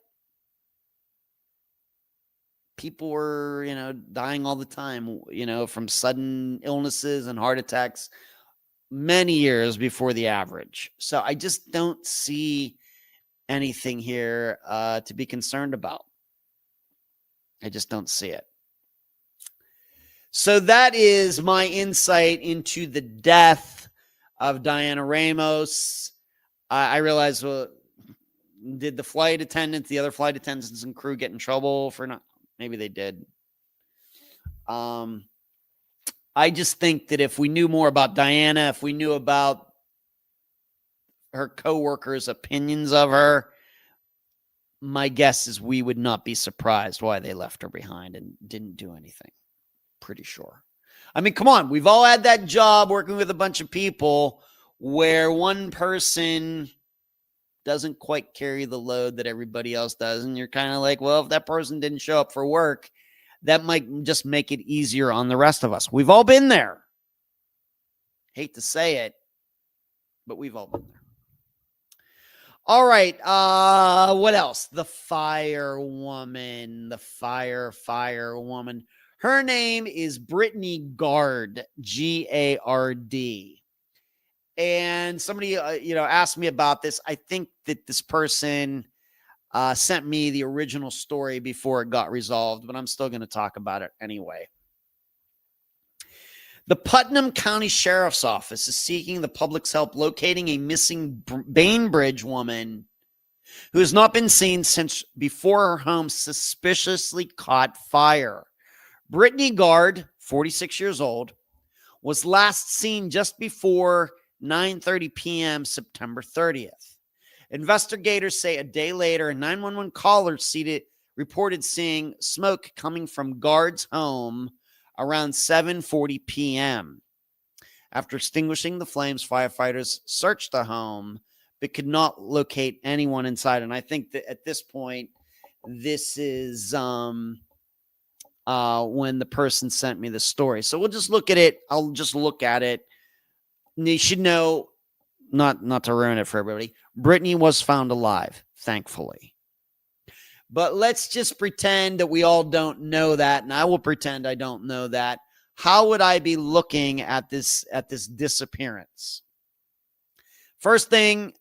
people were, dying all the time, from sudden illnesses and heart attacks many years before the average. So I just don't see anything here to be concerned about. I just don't see it. So that is my insight into the death of Diana Ramos. I realize, well, did the other flight attendants and crew get in trouble for not? Maybe they did. I just think that if we knew more about Diana, if we knew about her coworkers' opinions of her, my guess is we would not be surprised why they left her behind and didn't do anything. Pretty sure. I mean, come on. We've all had that job working with a bunch of people where one person doesn't quite carry the load that everybody else does. And you're kind of like, well, if that person didn't show up for work, that might just make it easier on the rest of us. We've all been there. Hate to say it, but we've all been there. All right. What else? The fire woman. Her name is Brittany Gard, Gard. And somebody, asked me about this. I think that this person sent me the original story before it got resolved, but I'm still going to talk about it anyway. The Putnam County Sheriff's Office is seeking the public's help locating a missing Bainbridge woman who has not been seen since before her home suspiciously caught fire. Brittany Gard, 46 years old, was last seen just before 9:30 p.m. September 30th. Investigators say a day later, a 911 caller reported seeing smoke coming from Gard's home around 7:40 p.m. After extinguishing the flames, firefighters searched the home but could not locate anyone inside. And I think that at this point, this is when the person sent me the story. So we'll just look at it. I'll just look at it. And you should know, not to ruin it for everybody, Brittany was found alive, thankfully. But let's just pretend that we all don't know that, and I will pretend I don't know that. How would I be looking at this disappearance? First thing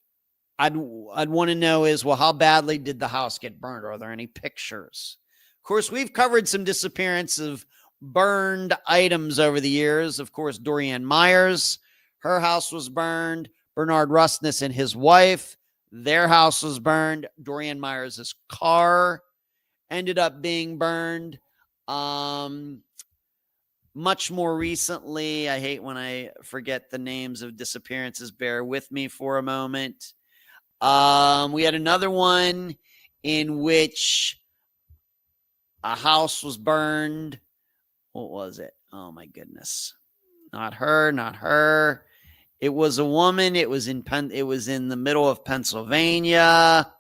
I'd want to know is, well, how badly did the house get burned? Are there any pictures? Of course, we've covered some disappearance of burned items over the years. Of course, Dorianne Myers, her house was burned. Bernard Rustness and his wife, their house was burned. Dorianne Myers' car ended up being burned. Much more recently, I hate when I forget the names of disappearances. Bear with me for a moment. We had another one in which a house was burned. What was it? Oh, my goodness. Not her. It was a woman. It was in the middle of Pennsylvania.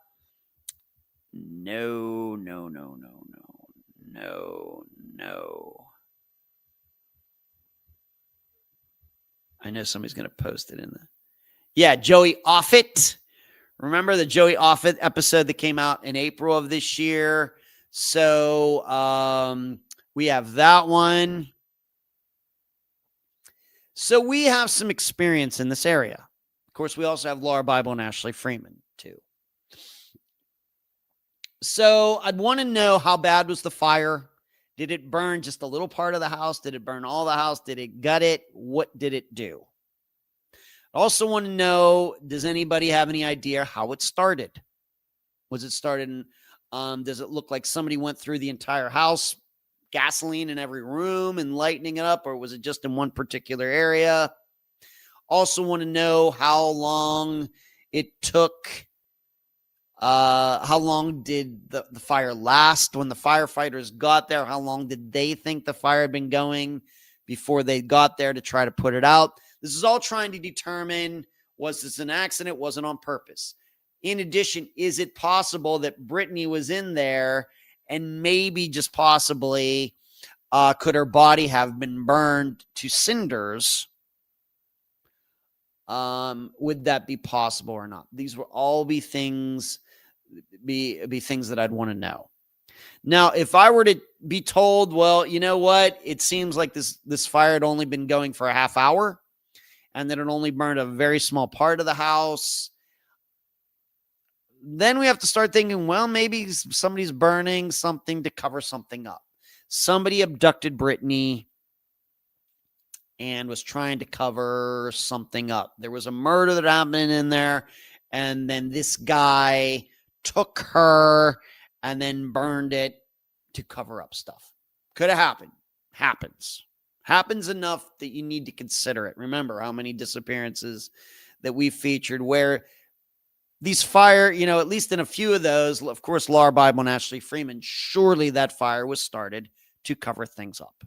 No. I know somebody's going to post it in the. Yeah, Joey Offutt. Remember the Joey Offutt episode that came out in April of this year? So we have that one. So we have some experience in this area. Of course, we also have Laura Bible and Ashley Freeman, too. So I'd want to know, how bad was the fire? Did it burn just a little part of the house? Did it burn all the house? Did it gut it? What did it do? I also want to know, does anybody have any idea how it started? Was it started in, does it look like somebody went through the entire house, gasoline in every room and lighting it up, or was it just in one particular area? Also want to know how long it took. How long did the fire last when the firefighters got there? How long did they think the fire had been going before they got there to try to put it out? This is all trying to determine, was this an accident? Was it on purpose? In addition, is it possible that Brittany was in there and maybe just possibly could her body have been burned to cinders? Would that be possible or not? These will all be things that I'd want to know. Now, if I were to be told, well, you know what? It seems like this fire had only been going for a half hour and that it only burned a very small part of the house. Then we have to start thinking, well, maybe somebody's burning something to cover something up. Somebody abducted Brittany and was trying to cover something up. There was a murder that happened in there, and then this guy took her and then burned it to cover up stuff. Could have happened. Happens enough that you need to consider it. Remember how many disappearances that we featured where these fire, at least in a few of those, of course, Laura Bible and Ashley Freeman, surely that fire was started to cover things up.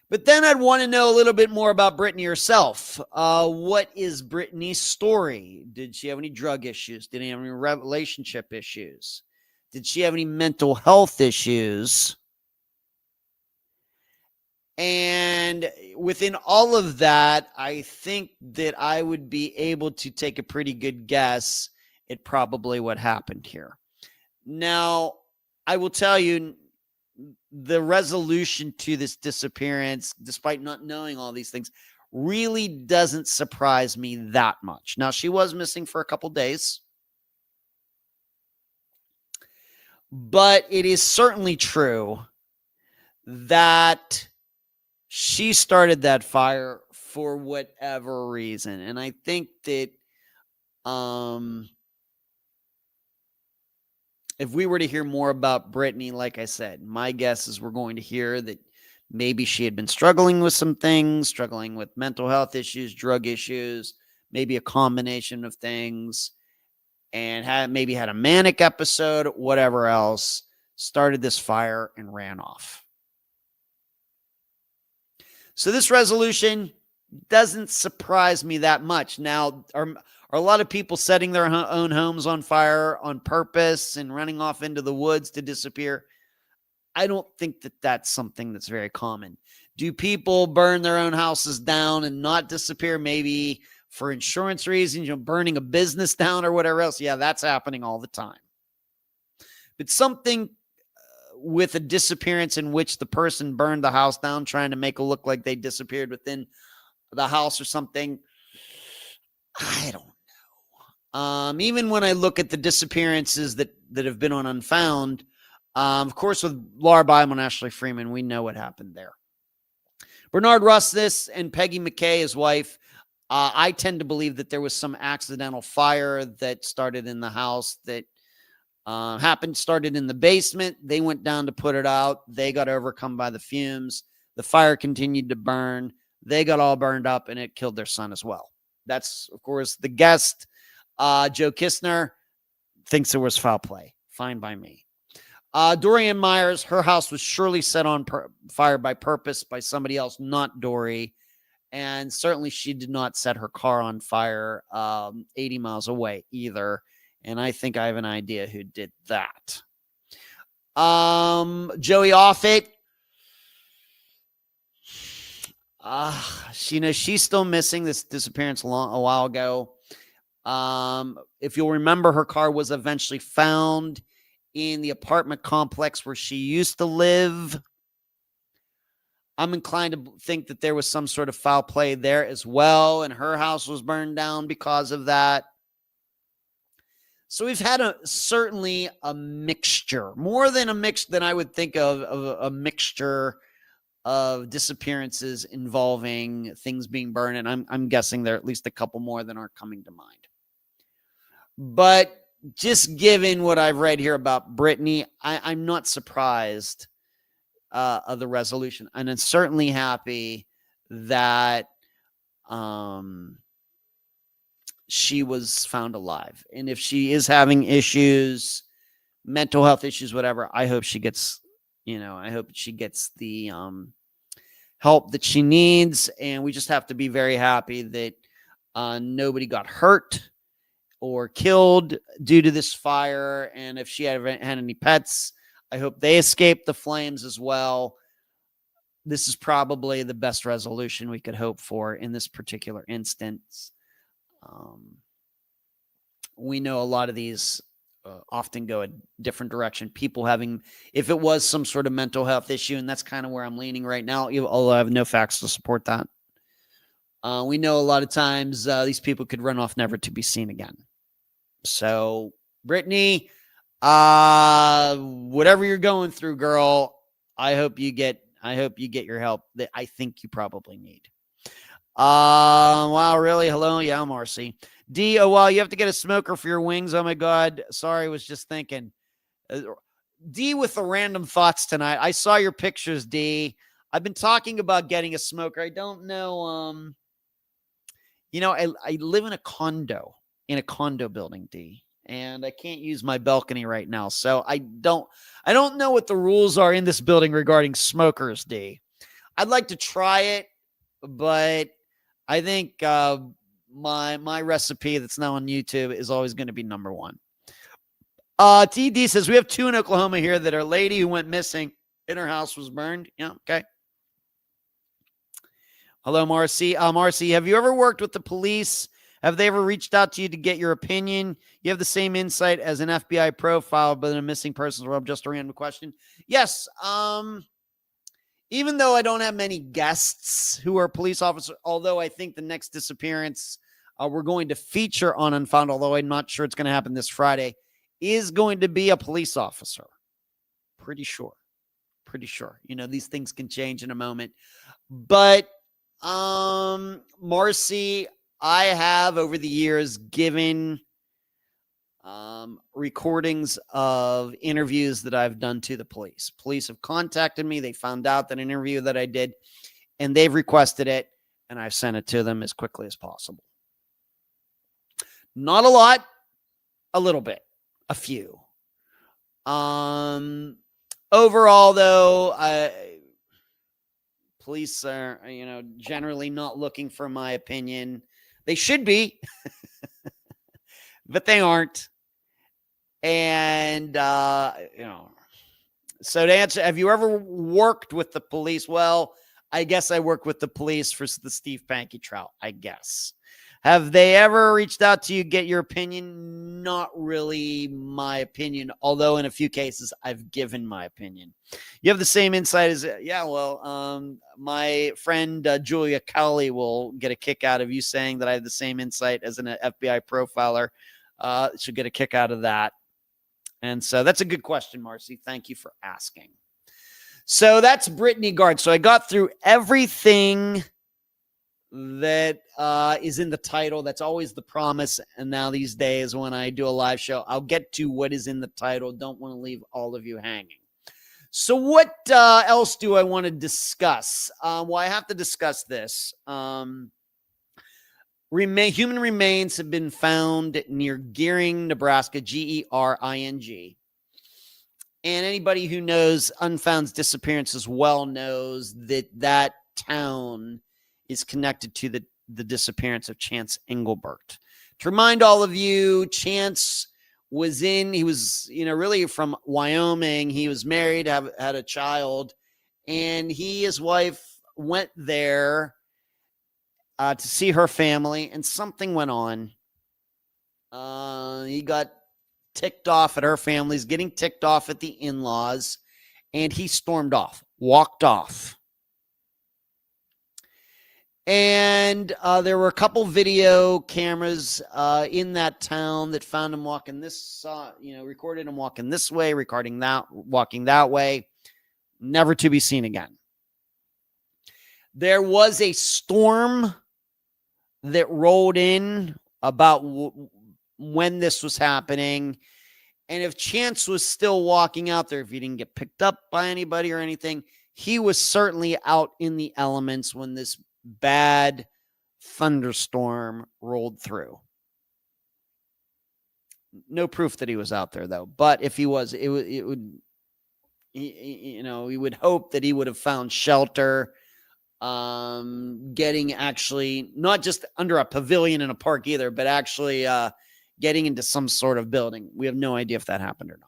But then I'd want to know a little bit more about Brittany herself. What is Brittany's story? Did she have any drug issues? Did she have any relationship issues? Did she have any mental health issues? And within all of that, I think that I would be able to take a pretty good guess at probably what happened here. Now, I will tell you, the resolution to this disappearance, despite not knowing all these things, really doesn't surprise me that much. Now, she was missing for a couple days, but it is certainly true that she started that fire for whatever reason. And I think that if we were to hear more about Brittany, like I said, my guess is we're going to hear that maybe she had been struggling with some things, struggling with mental health issues, drug issues, maybe a combination of things, and maybe had a manic episode, whatever else, started this fire and ran off. So this resolution doesn't surprise me that much. Now, are a lot of people setting their own homes on fire on purpose and running off into the woods to disappear? I don't think that that's something that's very common. Do people burn their own houses down and not disappear? Maybe for insurance reasons, burning a business down or whatever else. Yeah, that's happening all the time. But something with a disappearance in which the person burned the house down, trying to make it look like they disappeared within the house or something, I don't know. Even when I look at the disappearances that have been on Unfound, of course, with Laura Bible and Ashley Freeman, we know what happened there. Bernard Rustis and Peggy McKay, his wife, I tend to believe that there was some accidental fire that started in the house that started in the basement. They went down to put it out. They got overcome by the fumes. The fire continued to burn. They got all burned up, and it killed their son as well. That's, of course, the guest, Joe Kistner, thinks there was foul play. Fine by me. Dorian Myers, her house was surely set on fire by purpose by somebody else, not Dory. And certainly she did not set her car on fire 80 miles away either. And I think I have an idea who did that. Joey Offit. She's still missing. This disappearance a while ago. If you'll remember, her car was eventually found in the apartment complex where she used to live. I'm inclined to think that there was some sort of foul play there as well, and her house was burned down because of that. So we've had certainly a mixture, more than a mix than I would think of a mixture of disappearances involving things being burned, and I'm guessing there are at least a couple more that aren't coming to mind. But just given what I've read here about Brittany, I'm not surprised of the resolution, and I'm certainly happy that she was found alive. And if she is having issues, mental health issues, whatever, I hope she gets, the help that she needs. And we just have to be very happy that nobody got hurt or killed due to this fire. And if she had any pets, I hope they escaped the flames as well. This is probably the best resolution we could hope for in this particular instance. We know a lot of these often go a different direction. People having, if it was some sort of mental health issue, and that's kind of where I'm leaning right now, although I have no facts to support that. We know a lot of times these people could run off never to be seen again. So, Brittany, whatever you're going through, girl, I hope you get your help that I think you probably need. Wow, really? Hello, yeah, Marcy. D, oh wow, you have to get a smoker for your wings. Oh my God, sorry, was just thinking. D with the random thoughts tonight. I saw your pictures, D. I've been talking about getting a smoker. I don't know. I live in a condo building, D, and I can't use my balcony right now. So I don't know what the rules are in this building regarding smokers, D. I'd like to try it, but I think my recipe that's now on YouTube is always going to be number one. TD says we have 2 in Oklahoma here that are lady who went missing and her house was burned. Yeah, okay. Hello, Marcy. Marcy, have you ever worked with the police? Have they ever reached out to you to get your opinion? You have the same insight as an FBI profile, but in a missing persons world. Just a random question. Yes. Even though I don't have many guests who are police officers, although I think the next disappearance we're going to feature on Unfound, although I'm not sure it's going to happen this Friday, is going to be a police officer. Pretty sure. These things can change in a moment. But Marcy, I have over the years given recordings of interviews that I've done to the police. Police have contacted me. They found out that an interview that I did, and they've requested it, and I've sent it to them as quickly as possible. Not a lot, a little bit, a few. Overall, though, police are, generally not looking for my opinion. They should be, but they aren't. And, so to answer, have you ever worked with the police? Well, I guess I worked with the police for the Steve Pankey trial, I guess. Have they ever reached out to you, get your opinion? Not really my opinion, although in a few cases I've given my opinion. You have the same insight as, my friend Julia Cowley will get a kick out of you saying that I have the same insight as an FBI profiler. She'll get a kick out of that. And so that's a good question, Marcy. Thank you for asking. So that's Brittany Gard. So I got through everything that is in the title. That's always the promise. And now these days when I do a live show, I'll get to what is in the title. Don't want to leave all of you hanging. So what else do I want to discuss? Well, I have to discuss this. Human remains have been found near Gearing, Nebraska, Gering. And anybody who knows Unfound's disappearance as well knows that town is connected to the disappearance of Chance Engelbert. To remind all of you, Chance he was really from Wyoming. He was married, had a child, and his wife went there to see her family, and something went on. He got ticked off at her family's, getting ticked off at the in-laws, and he stormed off, walked off. And there were a couple video cameras in that town that found him walking recorded him walking this way, walking that way, never to be seen again. There was a storm that rolled in about when this was happening. And if Chance was still walking out there, if he didn't get picked up by anybody or anything, he was certainly out in the elements when this bad thunderstorm rolled through. No proof that he was out there, though. But if he was, he would hope that he would have found shelter, getting actually not just under a pavilion in a park either, but actually getting into some sort of building. We have no idea if that happened or not.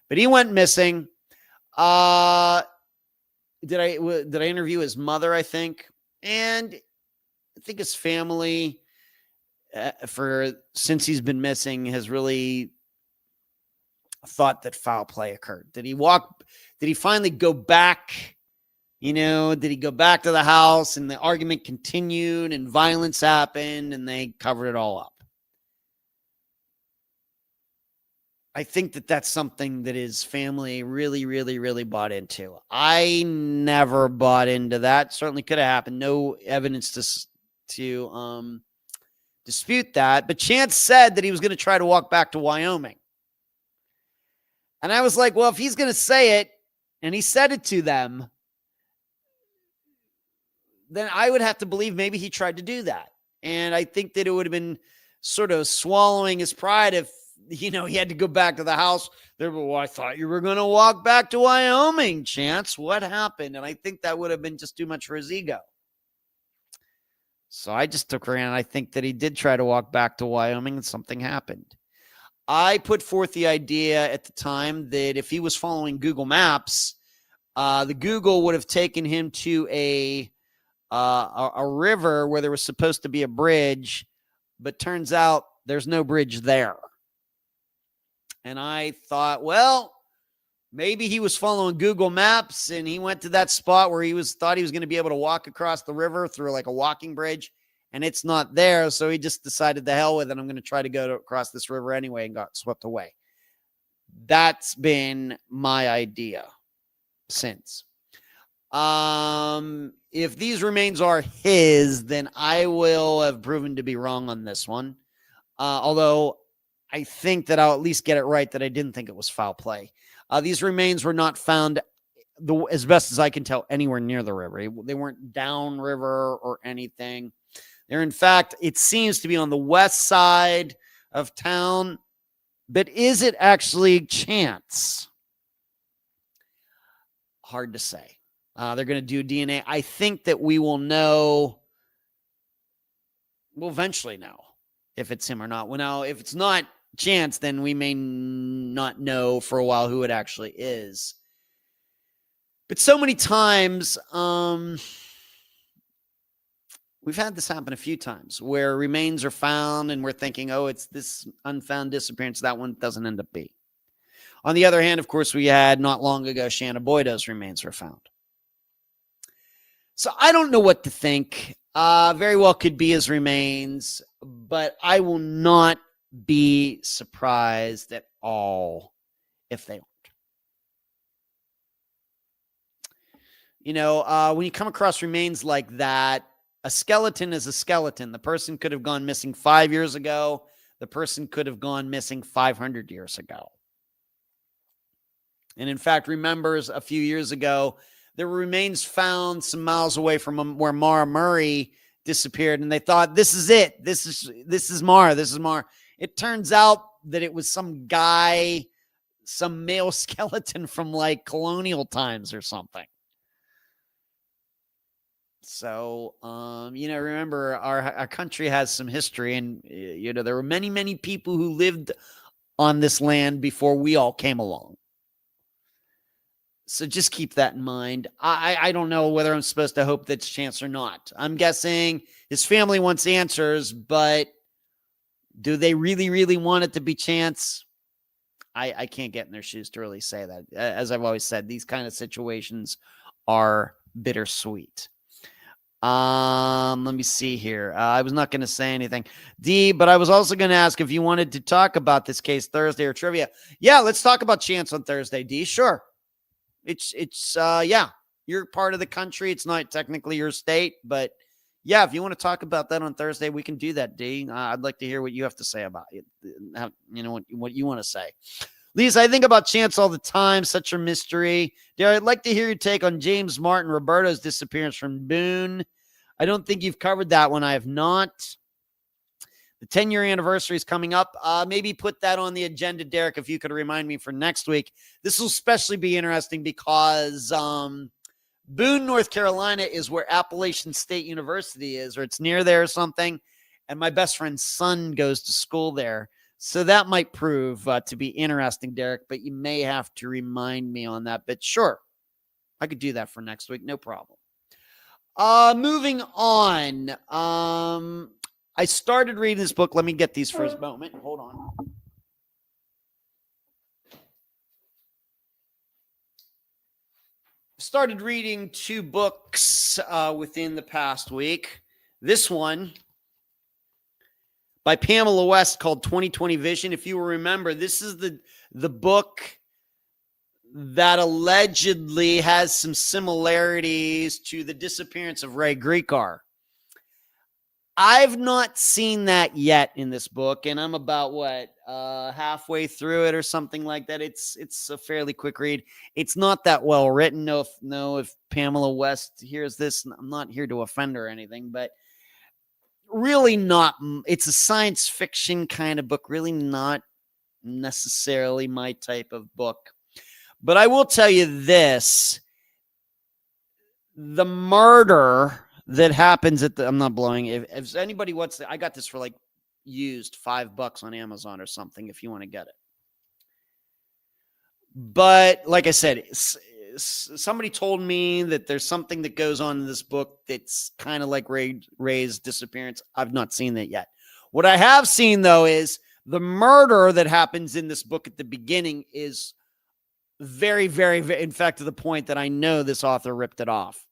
But he went missing. Did I interview his mother, I think? And I think his family, since he's been missing, has really thought that foul play occurred. Did he finally go back? Did he go back to the house and the argument continued and violence happened and they covered it all up? I think that that's something that his family really, really, really bought into. I never bought into that. Certainly could have happened. No evidence to dispute that. But Chance said that he was going to try to walk back to Wyoming. And I was like, well, if he's going to say it and he said it to them, then I would have to believe maybe he tried to do that. And I think that it would have been sort of swallowing his pride if, he had to go back to the house. Well, I thought you were going to walk back to Wyoming, Chance. What happened? And I think that would have been just too much for his ego. So I just took her in. I think that he did try to walk back to Wyoming and something happened. I put forth the idea at the time that if he was following Google Maps, the Google would have taken him to a river where there was supposed to be a bridge, but turns out there's no bridge there. And I thought, well, maybe he was following Google Maps and he went to that spot where thought he was going to be able to walk across the river through like a walking bridge, and it's not there. So he just decided, the hell with it, I'm going to try to go across this river anyway, and got swept away. That's been my idea since. If these remains are his, then I will have proven to be wrong on this one. Although I think that I'll at least get it right that I didn't think it was foul play. These remains were not found, as best as I can tell, anywhere near the river. They weren't downriver or anything. They're, in fact, it seems to be on the west side of town. But is it actually Chance? Hard to say. They're going to do DNA. I think that we will know. We'll eventually know if it's him or not. Well, now, if it's not Chance, then we may not know for a while who it actually is. But so many times, we've had this happen a few times where remains are found and we're thinking, oh, it's this unfound disappearance. That one doesn't end up being. On the other hand, of course, we had not long ago, Shanna Boydo's remains were found. So I don't know what to think. Very well could be his remains, but I will not be surprised at all if they aren't. When you come across remains like that, a skeleton is a skeleton. The person could have gone missing 5 years ago. The person could have gone missing 500 years ago. And in fact, remembers a few years ago, there were remains found some miles away from where Mara Murray disappeared, and they thought, this is it. This is Mara. This is Mara. It turns out that it was some guy, some male skeleton from like colonial times or something. So, remember our country has some history, and, there were many, many people who lived on this land before we all came along. So just keep that in mind. I don't know whether I'm supposed to hope that's Chance or not. I'm guessing his family wants answers, but do they really, really want it to be Chance? I can't get in their shoes to really say that. As I've always said, these kind of situations are bittersweet. Let me see here. I was not going to say anything, D, but I was also going to ask if you wanted to talk about this case Thursday or trivia. Yeah, let's talk about Chance on Thursday, D. Sure. It's you're part of the country. It's not technically your state, but yeah, if you want to talk about that on Thursday, we can do that, D. I'd like to hear what you have to say about it. What you want to say. Lisa, I think about Chance all the time. Such a mystery. Derek, I'd like to hear your take on James Martin Roberto's disappearance from Boone. I don't think you've covered that one. I have not. The 10-year anniversary is coming up. Maybe put that on the agenda, Derek, if you could remind me for next week. This will especially be interesting because Boone, North Carolina is where Appalachian State University is, or it's near there or something. And my best friend's son goes to school there. So that might prove to be interesting, Derek, but you may have to remind me on that. But sure, I could do that for next week. No problem. Moving on. I started reading this book. Let me get these for a moment. Hold on. started reading 2 books within the past week. This one by Pamela West called 2020 Vision. If you remember, this is the book that allegedly has some similarities to the disappearance of Ray Gricar. I've not seen that yet in this book, and I'm about halfway through it or something like that. It's a fairly quick read. It's not that well written. If Pamela West hears this, I'm not here to offend her or anything, but really not. It's a science fiction kind of book, really not necessarily my type of book. But I will tell you this, the murder that happens I'm not blowing. If anybody wants I got this for like used $5 on Amazon or something if you want to get it. But like I said, somebody told me that there's something that goes on in this book that's kind of like Ray's disappearance. I've not seen that yet. What I have seen, though, is the murder that happens in this book at the beginning is very, very, very, in fact, to the point that I know this author ripped it off.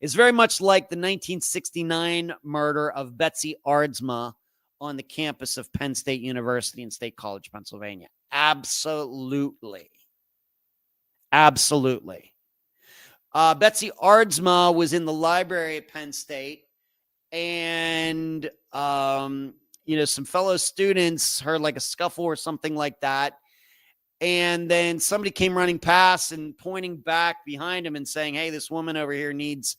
It's very much like the 1969 murder of Betsy Aardsma on the campus of Penn State University in State College, Pennsylvania. Absolutely. Absolutely. Betsy Aardsma was in the library at Penn State, and, some fellow students heard like a scuffle or something like that. And then somebody came running past and pointing back behind him and saying, hey, this woman over here needs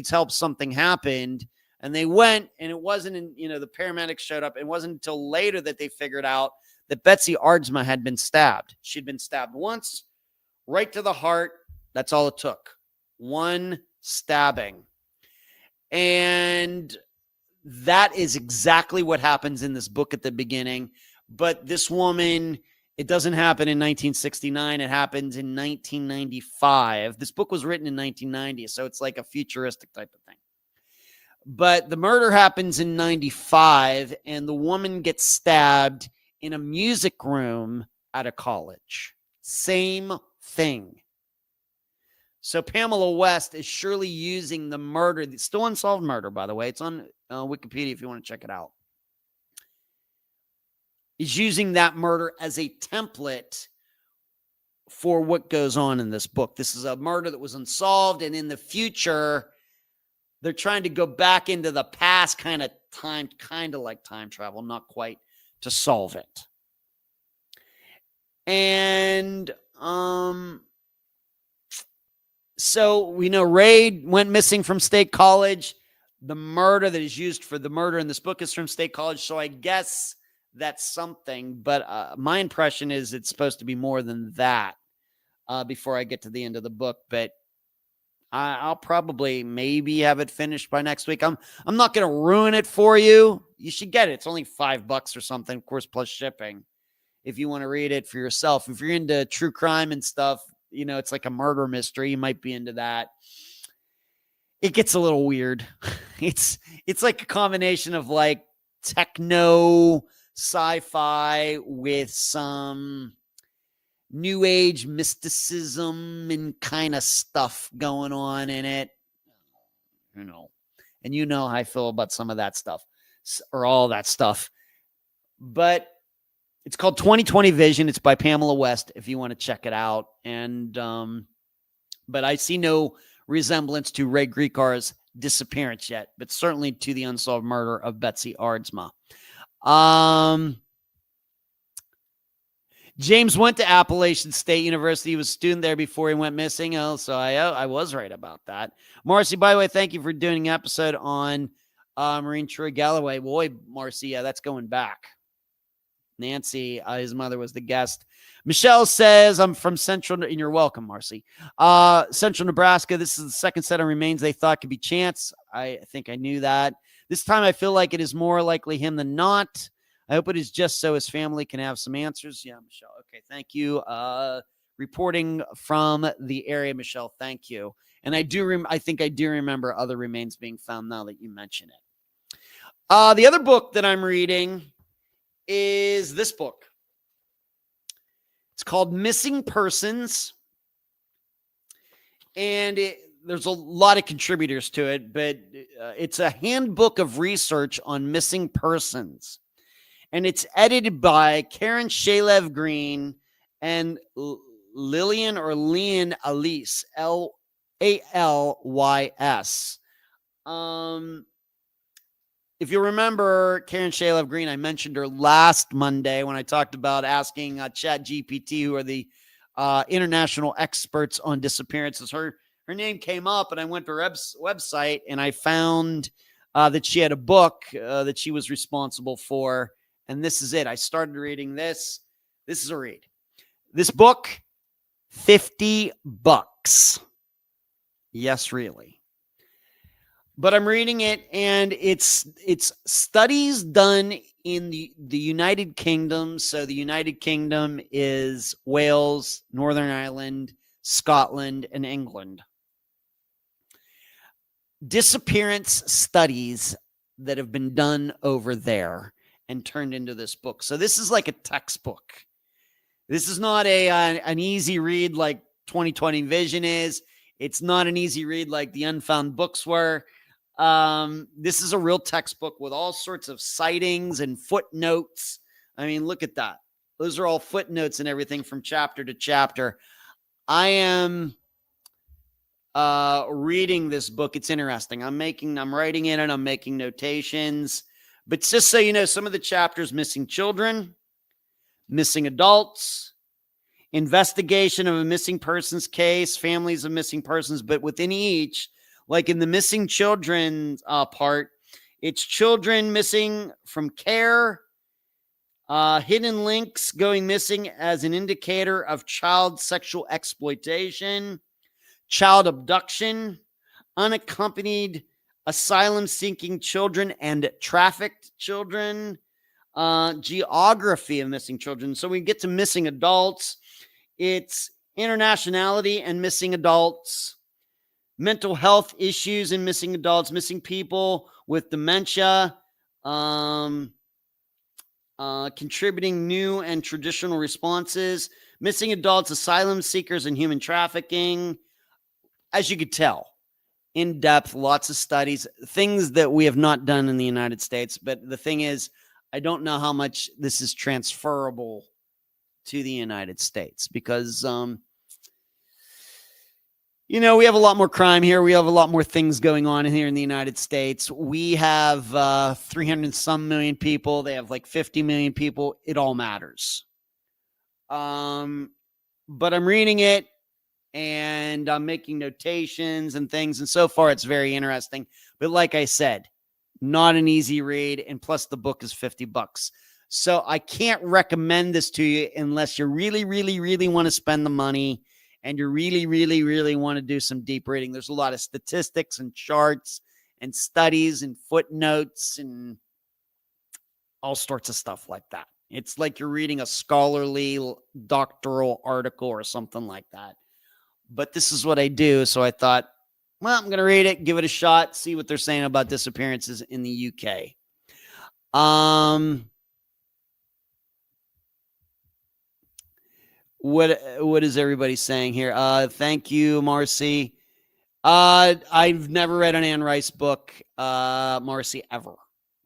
help. Something happened. And they went, and it wasn't, the paramedics showed up. It wasn't until later that they figured out that Betsy Aardsma had been stabbed. She'd been stabbed once, right to the heart. That's all it took. One stabbing. And that is exactly what happens in this book at the beginning. But this woman, it doesn't happen in 1969. It happens in 1995. This book was written in 1990, so it's like a futuristic type of thing. But the murder happens in 95, and the woman gets stabbed in a music room at a college. Same thing. So Pamela West is surely using the murder, it's still unsolved murder, by the way. It's on Wikipedia if you want to check it out. Is using that murder as a template for what goes on in this book. This is a murder that was unsolved, and in the future, they're trying to go back into the past, kind of like time travel, not quite, to solve it. And so we know Ray went missing from State College. The murder that is used for the murder in this book is from State College, so I guess that's something, but my impression is it's supposed to be more than that before I get to the end of the book, but I'll probably maybe have it finished by next week. I'm not going to ruin it for you. You should get it. It's only $5 or something, of course, plus shipping if you want to read it for yourself. If you're into true crime and stuff, it's like a murder mystery. You might be into that. It gets a little weird. It's like a combination of like techno sci-fi with some new age mysticism and kind of stuff going on in it, and how I feel about some of that stuff or all that stuff. But it's called 2020 Vision. It's by Pamela West if you want to check it out. And but I see no resemblance to Ray Gricar's disappearance yet, but certainly to the unsolved murder of Betsy Aardsma. James went to Appalachian State University. He was a student there before he went missing. Oh, so I was right about that. Marcy, by the way, thank you for doing an episode on Maureen Troy Galloway. Boy, Marcy, yeah, that's going back. Nancy, his mother, was the guest. Michelle says, I'm from Central, and you're welcome, Marcy. Central Nebraska. This is the second set of remains they thought could be Chance. I think I knew that. This time I feel like it is more likely him than not. I hope it is just so his family can have some answers. Yeah, Michelle. Okay, thank you. Reporting from the area, Michelle. Thank you. And I think I do remember other remains being found now that you mention it. The other book that I'm reading is this book. It's called Missing Persons. And there's a lot of contributors to it, but it's a handbook of research on missing persons. And it's edited by Karen Shalev Green and Lillian or Leon Alys, Alys. If you remember Karen Shalev Green, I mentioned her last Monday when I talked about asking ChatGPT, who are the international experts on disappearances. Her name came up, and I went to her website, and I found that she had a book that she was responsible for, and this is it. I started reading this. This is a read. This book, $50. Yes, really. But I'm reading it, and it's studies done in the United Kingdom. So the United Kingdom is Wales, Northern Ireland, Scotland, and England. Disappearance studies that have been done over there and turned into this book. So this is like a textbook. This is not an easy read like 2020 Vision is. It's not an easy read like the Unfound books were. This is a real textbook with all sorts of sightings and footnotes. I mean, look at that. Those are all footnotes and everything from chapter to chapter. I am reading this book. It's interesting. I'm writing in it. I'm making notations. But just so you know, some of the chapters: missing children, missing adults, investigation of a missing persons case, families of missing persons. But within each, like in the missing children part, it's children missing from care, hidden links going missing as an indicator of child sexual exploitation, child abduction, unaccompanied asylum-seeking children and trafficked children, geography of missing children. So we get to missing adults. It's internationality and missing adults, mental health issues in missing adults, missing people with dementia, contributing new and traditional responses, missing adults, asylum seekers, and human trafficking. As you could tell, in depth, lots of studies, things that we have not done in the United States. But the thing is, I don't know how much this is transferable to the United States because, we have a lot more crime here. We have a lot more things going on here in the United States. We have 300 and some million people. They have like 50 million people. It all matters. But I'm reading it and I'm making notations and things. And so far, it's very interesting. But like I said, not an easy read. And plus, the book is $50. So I can't recommend this to you unless you really, really, really want to spend the money and you really, really, really want to do some deep reading. There's a lot of statistics and charts and studies and footnotes and all sorts of stuff like that. It's like you're reading a scholarly doctoral article or something like that. But this is what I do. So I thought, well, I'm going to read it, give it a shot, see what they're saying about disappearances in the UK. What is everybody saying here? Thank you, Marcy. I've never read an Anne Rice book, Marcy, ever.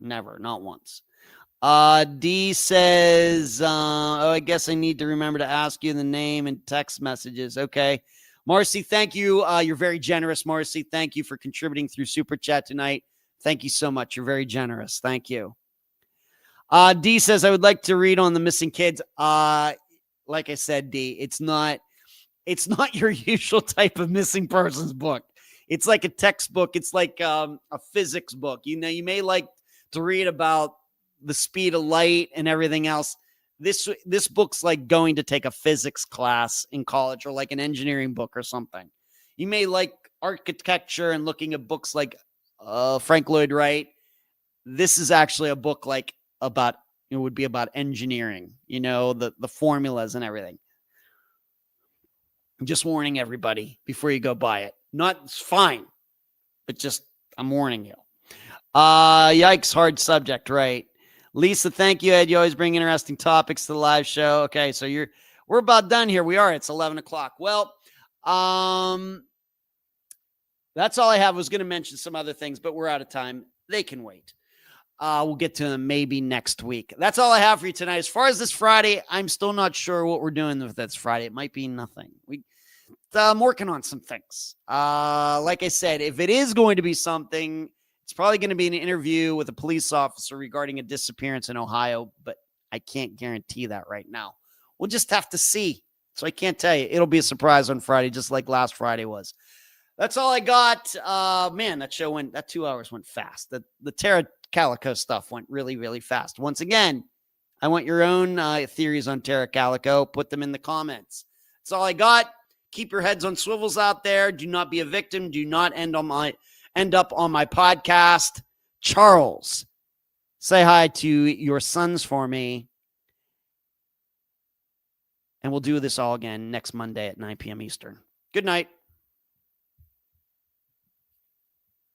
Never, not once. D says, I guess I need to remember to ask you the name and text messages. Okay. Marcy, thank you. You're very generous, Marcy. Thank you for contributing through Super Chat tonight. Thank you so much. You're very generous. Thank you. D says, I would like to read on the missing kids. Like I said, D, it's not your usual type of missing persons book. It's like a textbook. It's like a physics book. You may like to read about the speed of light and everything else. This book's like going to take a physics class in college or like an engineering book or something. You may like architecture and looking at books like Frank Lloyd Wright. This is actually a book like about, it would be about engineering, the formulas and everything. I'm just warning everybody before you go buy it. It's fine, but just I'm warning you. Yikes, hard subject, right? Lisa, thank you, Ed. You always bring interesting topics to the live show. Okay, so we're about done here. We are. It's 11 o'clock. Well, That's all I have. I was going to mention some other things, but we're out of time. They can wait. We'll get to them maybe next week. That's all I have for you tonight. As far as this Friday, I'm still not sure what we're doing with this Friday. It might be nothing. I'm working on some things. Like I said, if it is going to be something, it's probably going to be an interview with a police officer regarding a disappearance in Ohio, but I can't guarantee that right now. We'll just have to see. So I can't tell you. It'll be a surprise on Friday, just like last Friday was. That's all I got. Man, that 2 hours went fast. The Tara Calico stuff went really, really fast. Once again, I want your own theories on Tara Calico. Put them in the comments. That's all I got. Keep your heads on swivels out there. Do not be a victim. Do not end up on my podcast. Charles, say hi to your sons for me. And we'll do this all again next Monday at 9 p.m. Eastern. Good night.